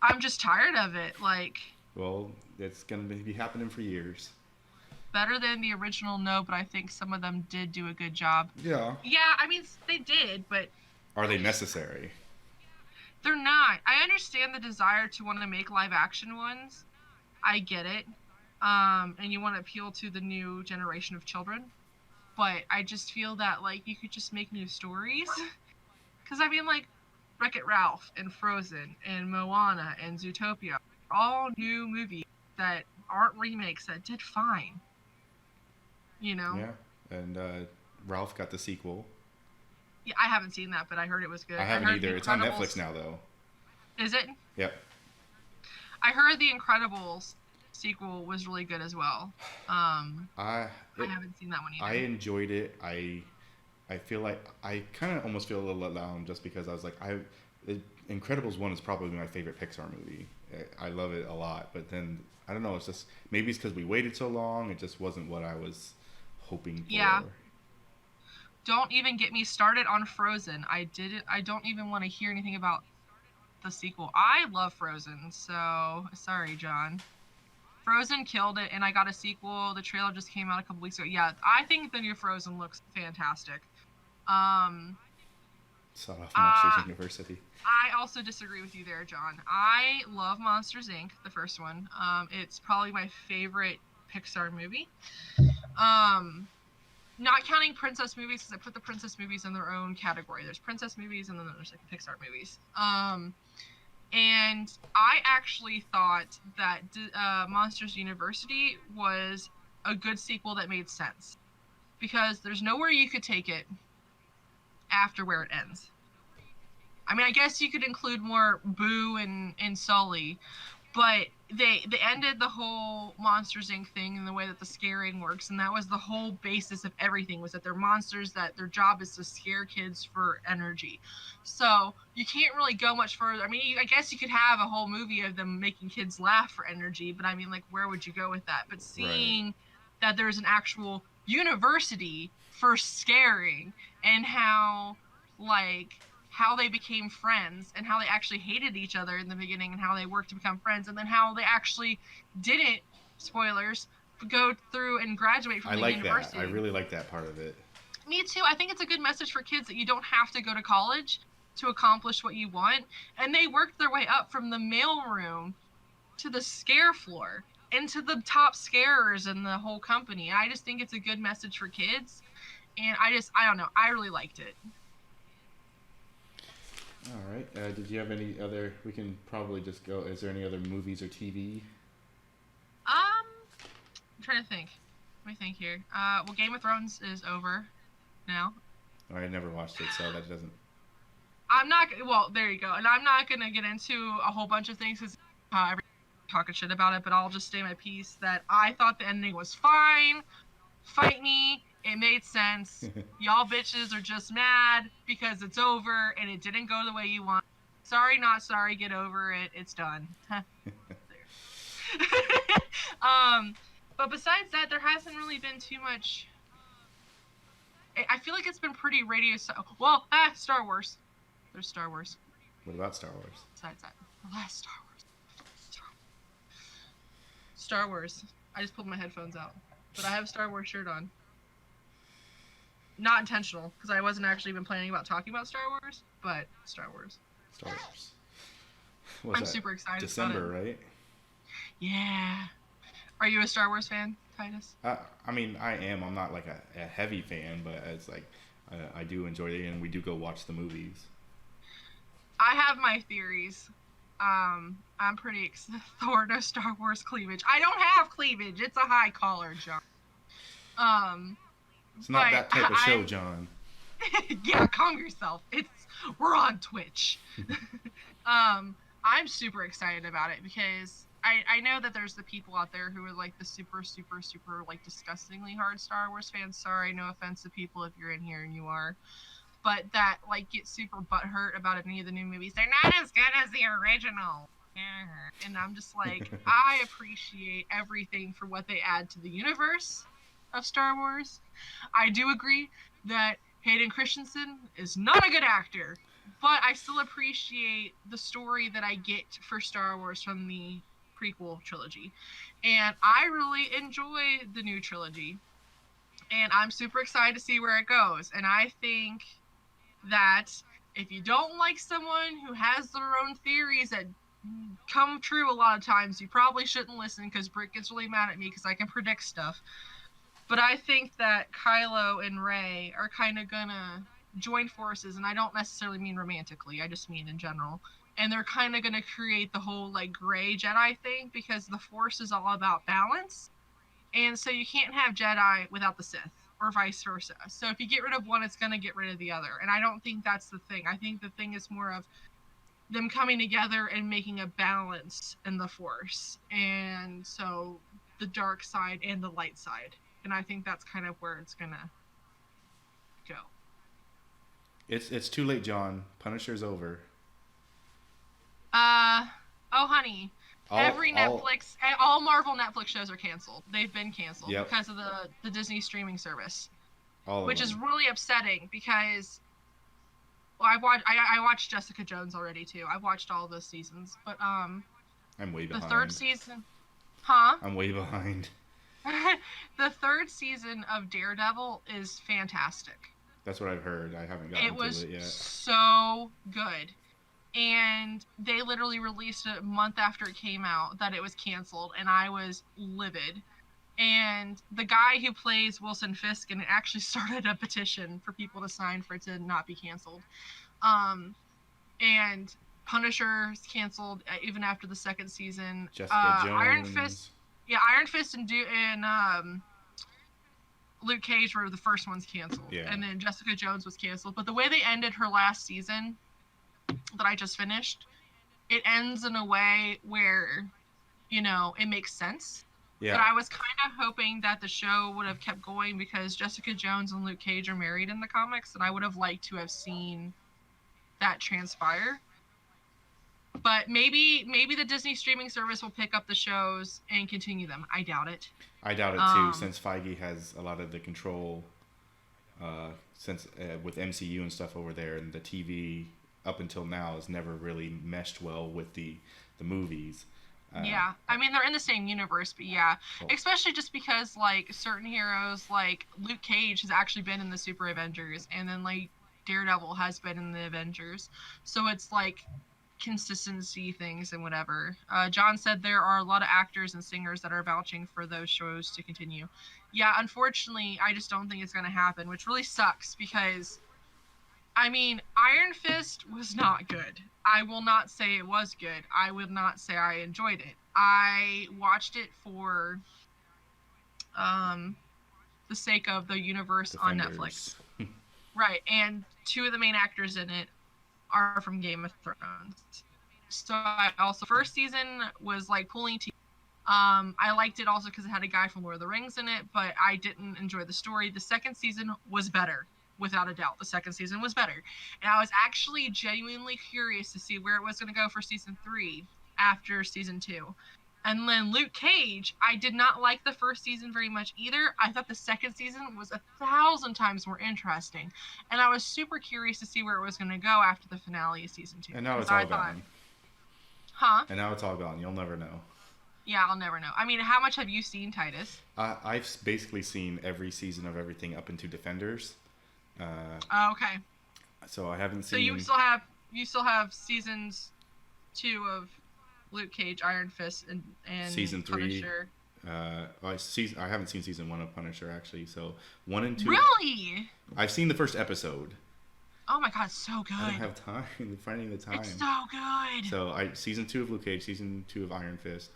Speaker 2: I'm just tired of it. Like
Speaker 1: Well, it's gonna be happening for years.
Speaker 2: better than the original, no, but I think some of them did do a good job.
Speaker 1: Yeah.
Speaker 2: Yeah, I mean they did, but
Speaker 1: Are they necessary?
Speaker 2: they're not. I understand the desire to want to make live action ones. I get it. And you want to appeal to the new generation of children. But I just feel that like you could just make new stories. Cuz I mean like Wreck-It Ralph and Frozen and Moana and Zootopia, all new movies that aren't remakes that did fine. You know?
Speaker 1: Yeah. And Ralph got the sequel.
Speaker 2: Yeah, I haven't seen that, but I heard it was good.
Speaker 1: I haven't
Speaker 2: heard
Speaker 1: either.
Speaker 2: The
Speaker 1: It's on
Speaker 2: Incredibles.
Speaker 1: Netflix now, though.
Speaker 2: Is it?
Speaker 1: Yep.
Speaker 2: I heard the Incredibles sequel was really good as well.
Speaker 1: I
Speaker 2: I
Speaker 1: it,
Speaker 2: haven't seen that one
Speaker 1: I
Speaker 2: either.
Speaker 1: enjoyed it. I feel like I kind of almost feel a little let down just because I was like Incredibles 1 is probably my favorite Pixar movie. I love it a lot, but then I don't know. It's just maybe it's because we waited so long. It just wasn't what I was hoping
Speaker 2: Yeah.
Speaker 1: for.
Speaker 2: Don't even get me started on Frozen. I don't even want to hear anything about the sequel. I love Frozen, so sorry, John. Frozen killed it, and I got a sequel. The trailer just came out a couple weeks ago. Yeah, I think the new Frozen looks fantastic. Um,
Speaker 1: Sawed off
Speaker 2: uh,
Speaker 1: Monsters University.
Speaker 2: I also disagree with you there, John. I love Monsters Inc., the first one. It's probably my favorite Pixar movie. Um, Not counting princess movies, because I put the princess movies in their own category. There's princess movies, and then there's like the Pixar movies. And I actually thought that Monsters University was a good sequel that made sense, because there's nowhere you could take it after where it ends. I mean, I guess you could include more Boo and Sully, but they ended the whole Monsters Inc. thing in the way that the scaring works, and that was the whole basis of everything, was that they're monsters, that their job is to scare kids for energy. So you can't really go much further. I mean, I guess you could have a whole movie of them making kids laugh for energy, but I mean, like, where would you go with that? But
Speaker 1: Right.
Speaker 2: seeing that there's an actual university for scaring, and how they became friends, and how they actually hated each other in the beginning, and how they worked to become friends, and then how they actually didn't, spoilers, go through and graduate from
Speaker 1: I
Speaker 2: the
Speaker 1: like that.
Speaker 2: university.
Speaker 1: I really like that part of it.
Speaker 2: Me too. I think it's a good message for kids that you don't have to go to college to accomplish what you want. And they worked their way up from the mailroom to the scare floor and to the top scarers in the whole company. I just think it's a good message for kids. And I don't know. I really liked it.
Speaker 1: All right. Did you have any other? We can probably just go. Is there any other movies or TV?
Speaker 2: I'm trying to think. Let me think here. Well, Game of Thrones is over now.
Speaker 1: Oh, I never watched it, so that doesn't.
Speaker 2: I'm not. Well, there you go. And I'm not gonna get into a whole bunch of things because everyone talking shit about it. But I'll just say my piece that I thought the ending was fine. Fight me. It made sense. Y'all bitches are just mad because it's over and it didn't go the way you want. Sorry, not sorry. Get over it. It's done. But besides that, there hasn't really been too much. I feel like it's been pretty radio. Well, Star Wars. There's Star Wars.
Speaker 1: What about Star Wars?
Speaker 2: Besides that, the last Star Wars. Star Wars. I just pulled my headphones out, but I have a Star Wars shirt on. Not intentional, because I wasn't actually even planning about talking about Star Wars, but Star Wars.
Speaker 1: Star Wars.
Speaker 2: I'm super excited.
Speaker 1: December,
Speaker 2: about it.
Speaker 1: right?
Speaker 2: Yeah. Are you a Star Wars fan, Tidus?
Speaker 1: I mean, I am. I'm not like a heavy fan, but it's like I do enjoy it, and we do go watch the movies.
Speaker 2: I have my theories. I'm pretty Thor, no Star Wars cleavage. I don't have cleavage. It's a high collar, John.
Speaker 1: It's not that type of show, John.
Speaker 2: Yeah, calm yourself. We're on Twitch. I'm super excited about it because I know that there's the people out there who are like the super, super, super like disgustingly hard Star Wars fans. Sorry, no offense to people if you're in here and you are. But that like get super butthurt about any of the new movies. They're not as good as the original. And I'm just like, I appreciate everything for what they add to the universe of Star Wars. I do agree that Hayden Christensen is not a good actor, but I still appreciate the story that I get for Star Wars from the prequel trilogy. And I really enjoy the new trilogy. And I'm super excited to see where it goes. And I think that if you don't like someone who has their own theories that come true a lot of times, you probably shouldn't listen, because Britt gets really mad at me because I can predict stuff. But I think that Kylo and Rey are kind of gonna join forces, and I don't necessarily mean romantically, I just mean in general. And they're kind of gonna create the whole like gray Jedi thing, because the Force is all about balance. And so you can't have Jedi without the Sith, or vice versa. So if you get rid of one, it's gonna get rid of the other. And I don't think that's the thing. I think the thing is more of them coming together and making a balance in the Force. And so the dark side and the light side. And I think that's kind of where it's gonna go.
Speaker 1: It's too late, John. Punisher's over.
Speaker 2: Oh honey. All Marvel Netflix shows are canceled. They've been canceled because of the Disney streaming service. Which is really upsetting because I watched Jessica Jones already too. I've watched all those seasons. But I'm
Speaker 1: way behind.
Speaker 2: The third season. Huh?
Speaker 1: I'm way behind.
Speaker 2: The third season of Daredevil is fantastic.
Speaker 1: That's what I've heard. I haven't gotten to it yet.
Speaker 2: It was so good. And they literally released it a month after it came out that it was canceled, and I was livid. And the guy who plays Wilson Fisk, and it actually started a petition for people to sign for it to not be canceled. And Punisher's canceled even after the second season.
Speaker 1: Jessica Jones.
Speaker 2: Iron Fist and Luke Cage were the first ones canceled.
Speaker 1: Yeah.
Speaker 2: And then Jessica Jones was canceled. But the way they ended her last season that I just finished, it ends in a way where, it makes sense. Yeah. But I was kind of hoping that the show would have kept going, because Jessica Jones and Luke Cage are married in the comics, and I would have liked to have seen that transpire. But maybe the Disney streaming service will pick up the shows and continue them. I doubt it.
Speaker 1: I doubt it too, since Feige has a lot of the control, with MCU and stuff over there, and the TV up until now has never really meshed well with the movies.
Speaker 2: Yeah, I mean, they're in the same universe, but yeah, especially just because like certain heroes, like Luke Cage has actually been in the Super Avengers, and then like Daredevil has been in the Avengers, so it's like consistency things and whatever. John said there are a lot of actors and singers that are vouching for those shows to continue. Yeah, unfortunately, I just don't think it's going to happen, which really sucks, because I mean, Iron Fist was not good. I will not say it was good. I would not say I enjoyed it. I watched it for the sake of the universe on Netflix. Right, and two of the main actors in it are from Game of Thrones. So first season was like pulling teeth. I liked it also because it had a guy from Lord of the Rings in it, but I didn't enjoy the story. The second season was better. Without a doubt, the second season was better. And I was actually genuinely curious to see where it was going to go for season 3 after season 2. And then Luke Cage, I did not like the first season very much either. I thought the second season was 1,000 times more interesting. And I was super curious to see where it was going to go after the finale of season 2.
Speaker 1: And now it's
Speaker 2: I
Speaker 1: all
Speaker 2: thought,
Speaker 1: gone.
Speaker 2: huh?
Speaker 1: And now it's all gone. You'll never know.
Speaker 2: Yeah, I'll never know. I mean, how much have you seen, Tidus?
Speaker 1: I've basically seen every season of everything up into Defenders.
Speaker 2: Oh, okay.
Speaker 1: So I haven't seen.
Speaker 2: So you still have seasons 2 of Luke Cage, Iron Fist, and
Speaker 1: season 3.
Speaker 2: Punisher.
Speaker 1: I haven't seen season 1 of Punisher actually. So 1 and 2.
Speaker 2: Really?
Speaker 1: I've seen the first episode.
Speaker 2: Oh my god, it's so good.
Speaker 1: I don't have time. Finding the time.
Speaker 2: It's so good.
Speaker 1: So season 2 of Luke Cage, season 2 of Iron Fist,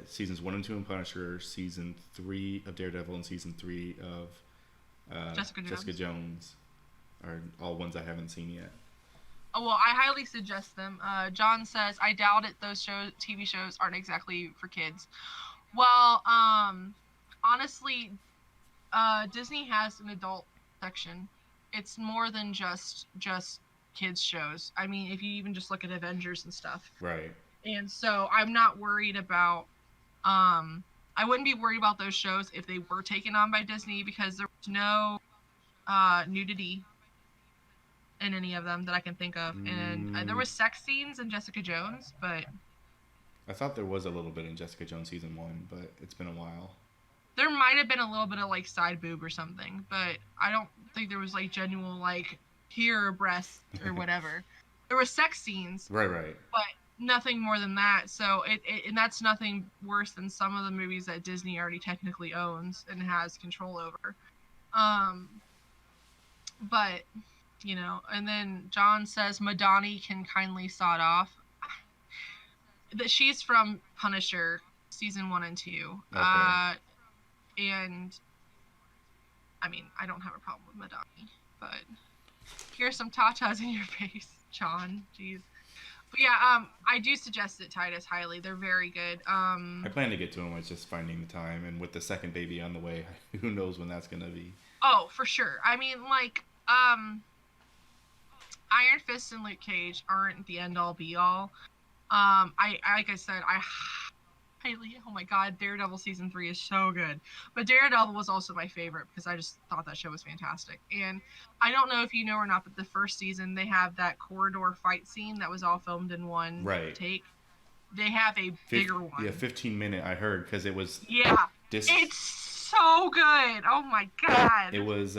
Speaker 1: seasons 1 and 2 of Punisher, season 3 of Daredevil, and season 3 of Jessica Jones are all ones I haven't seen yet.
Speaker 2: Oh, well, I highly suggest them. John says, I doubt it. Those TV shows aren't exactly for kids. Well, honestly, Disney has an adult section. It's more than just kids shows. I mean, if you even just look at Avengers and stuff.
Speaker 1: Right.
Speaker 2: And so I'm not worried about, I wouldn't be worried about those shows if they were taken on by Disney, because there was no nudity in any of them that I can think of. And there was sex scenes in Jessica Jones, but
Speaker 1: I thought there was a little bit in Jessica Jones season 1, but it's been a while.
Speaker 2: There might have been a little bit of like side boob or something, but I don't think there was like genuine like here breasts or whatever. There were sex scenes,
Speaker 1: right,
Speaker 2: but nothing more than that. So and that's nothing worse than some of the movies that Disney already technically owns and has control over. But you know, and then John says Madani can kindly sod off. That she's from Punisher season 1 and 2.
Speaker 1: Okay.
Speaker 2: And I mean, I don't have a problem with Madani, but here's some tatas in your face, John. Jeez. But yeah, I do suggest it, Tidus, highly. They're very good.
Speaker 1: I plan to get to them. It's just finding the time, and with the second baby on the way, who knows when that's gonna be.
Speaker 2: Oh, for sure. I mean, like, Iron Fist and Luke Cage aren't the end all be all. Like I said, oh my god, Daredevil season 3 is so good. But Daredevil was also my favorite because I just thought that show was fantastic. And I don't know if you know or not, but the first season they have that corridor fight scene that was all filmed in one take. They have a bigger one.
Speaker 1: Yeah, 15-minute. I heard because it was.
Speaker 2: Yeah, it's so good. Oh my god.
Speaker 1: It was.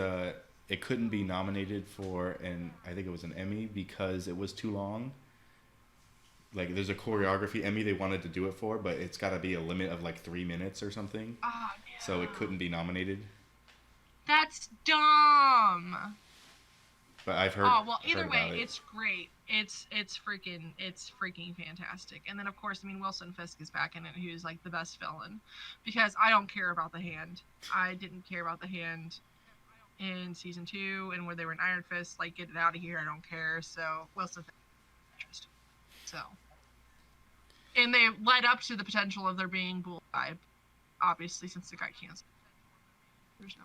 Speaker 1: It couldn't be nominated for I think it was an Emmy because it was too long. Like, there's a choreography Emmy they wanted to do it for, but it's got to be a limit of like 3 minutes or something.
Speaker 2: Oh, no.
Speaker 1: So it couldn't be nominated.
Speaker 2: That's dumb.
Speaker 1: But I've heard.
Speaker 2: Oh well, either way, it's great. It's freaking fantastic. And then of course, I mean, Wilson Fisk is back in it, who's like the best villain, because I don't care about the Hand. I didn't care about the Hand in season 2, and when they were in Iron Fist, like, get it out of here. I don't care. So Wilson Fisk. So. And they led up to the potential of there being Bullseye, obviously, since it got canceled. There's no.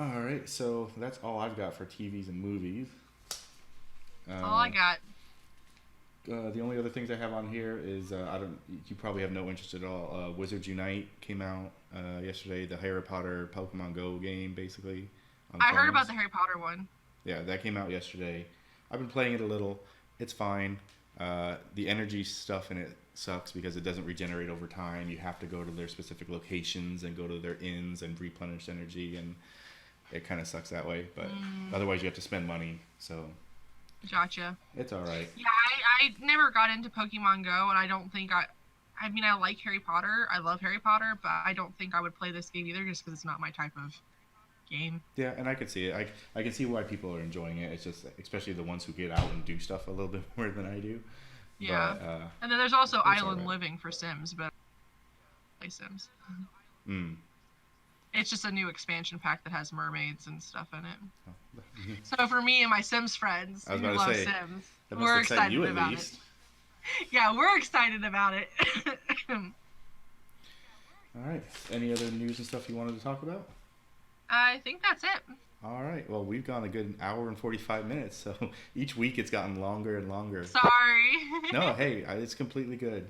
Speaker 1: All right, so that's all I've got for TVs and movies.
Speaker 2: That's all I got.
Speaker 1: The only other things I have on here is you probably have no interest at all. Wizards Unite came out yesterday. The Harry Potter Pokemon Go game, basically.
Speaker 2: I heard about the Harry Potter one.
Speaker 1: Yeah, that came out yesterday. I've been playing it a little. It's fine. The energy stuff in it sucks because it doesn't regenerate over time. You have to go to their specific locations and go to their inns and replenish energy, and it kind of sucks that way. But otherwise, you have to spend money. So.
Speaker 2: Gotcha.
Speaker 1: It's all right.
Speaker 2: Yeah, I never got into Pokemon Go, and I don't think I mean, I like Harry Potter. I love Harry Potter, but I don't think I would play this game either, just because it's not my type of game.
Speaker 1: Yeah, and I could see it. I can see why people are enjoying it. It's just, especially the ones who get out and do stuff a little bit more than I do.
Speaker 2: Yeah.
Speaker 1: But,
Speaker 2: and then there's also Island
Speaker 1: right.
Speaker 2: Living for Sims, but I play Sims.
Speaker 1: Mm.
Speaker 2: It's just a new expansion pack that has mermaids and stuff in it. So for me and my Sims friends who love Sims, we're excited about it. Yeah, we're excited about it.
Speaker 1: All right. Any other news and stuff you wanted to talk about?
Speaker 2: I think that's it.
Speaker 1: All right. Well, we've gone a good hour and 45 minutes, so each week it's gotten longer and longer.
Speaker 2: Sorry.
Speaker 1: No, hey, it's completely good.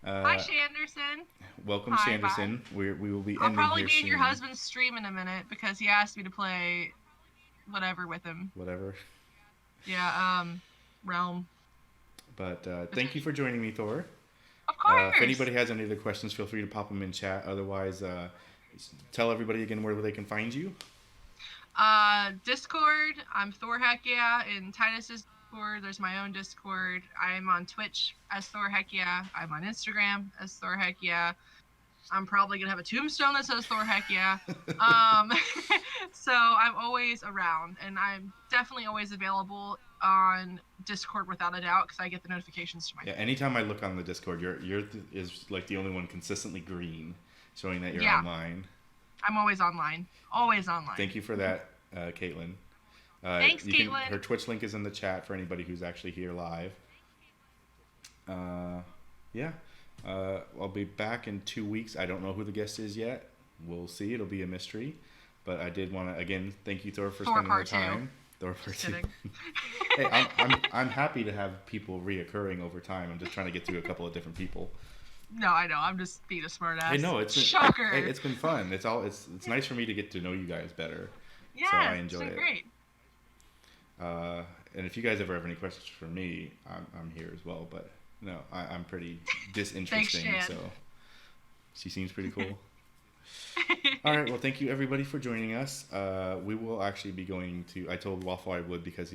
Speaker 2: Hi, Shanderson.
Speaker 1: Welcome,
Speaker 2: Hi,
Speaker 1: Sanderson. We will be
Speaker 2: I'll
Speaker 1: ending
Speaker 2: probably
Speaker 1: here
Speaker 2: be in
Speaker 1: soon.
Speaker 2: your husband's stream in a minute because he asked me to play whatever with him.
Speaker 1: Whatever.
Speaker 2: Yeah, Realm.
Speaker 1: But thank you for joining me, Thor.
Speaker 2: Of
Speaker 1: If
Speaker 2: course.
Speaker 1: anybody has any other questions, feel free to pop them in chat. Otherwise, tell everybody again where they can find you.
Speaker 2: Discord. I'm ThorHeckYeah in Tidus's Discord. There's my own Discord. I'm on Twitch as ThorHeckYeah. I'm on Instagram as ThorHeckYeah. I'm probably gonna have a tombstone that says ThorHeckYeah. So I'm always around, and I'm definitely always available on Discord without a doubt because I get the notifications to my phone.
Speaker 1: Anytime I look on the Discord, you're is like the only one consistently green, showing that you're online.
Speaker 2: I'm always online. Always online.
Speaker 1: Thank you for that, Caitlin.
Speaker 2: Thanks, Caitlin.
Speaker 1: Her Twitch link is in the chat for anybody who's actually here live. Yeah. I'll be back in 2 weeks. I don't know who the guest is yet. We'll see. It'll be a mystery. But I did want to, again, thank you, Thor, for spending the time. Thor part 2. Hey, I'm happy to have people reoccurring over time. I'm just trying to get through a couple of different people.
Speaker 2: No, I know. I'm just being a smartass.
Speaker 1: Hey, no, it's
Speaker 2: shocker.
Speaker 1: Hey, it's been fun. It's nice for me to get to know you guys better.
Speaker 2: Yeah,
Speaker 1: so I enjoy it.
Speaker 2: Great.
Speaker 1: And if you guys ever have any questions for me, I'm here as well. But no, I'm pretty disinteresting.
Speaker 2: Thanks,
Speaker 1: so she seems pretty cool. All right. Well, thank you everybody for joining us. We will actually be going to. I told Waffle I would because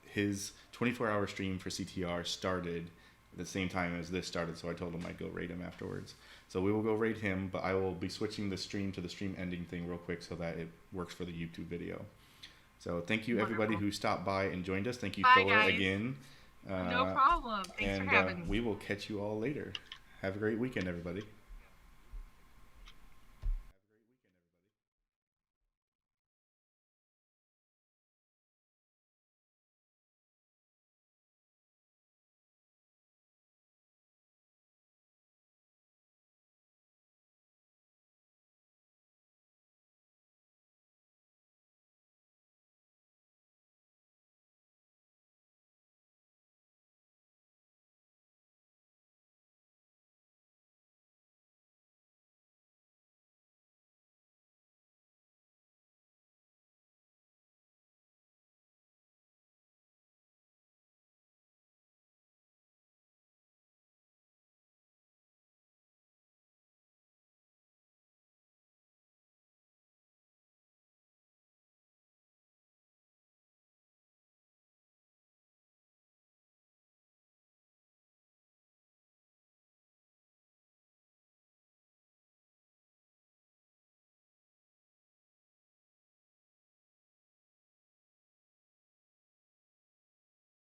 Speaker 1: his 24-hour stream for CTR started at the same time as this started. So I told him I'd go raid him afterwards. So we will go raid him, but I will be switching the stream to the stream ending thing real quick so that it works for the YouTube video. So thank you everybody who stopped by and joined us. Thank you, Thor, again.
Speaker 2: No problem. Thanks for having me.
Speaker 1: We will catch you all later. Have a great weekend, everybody.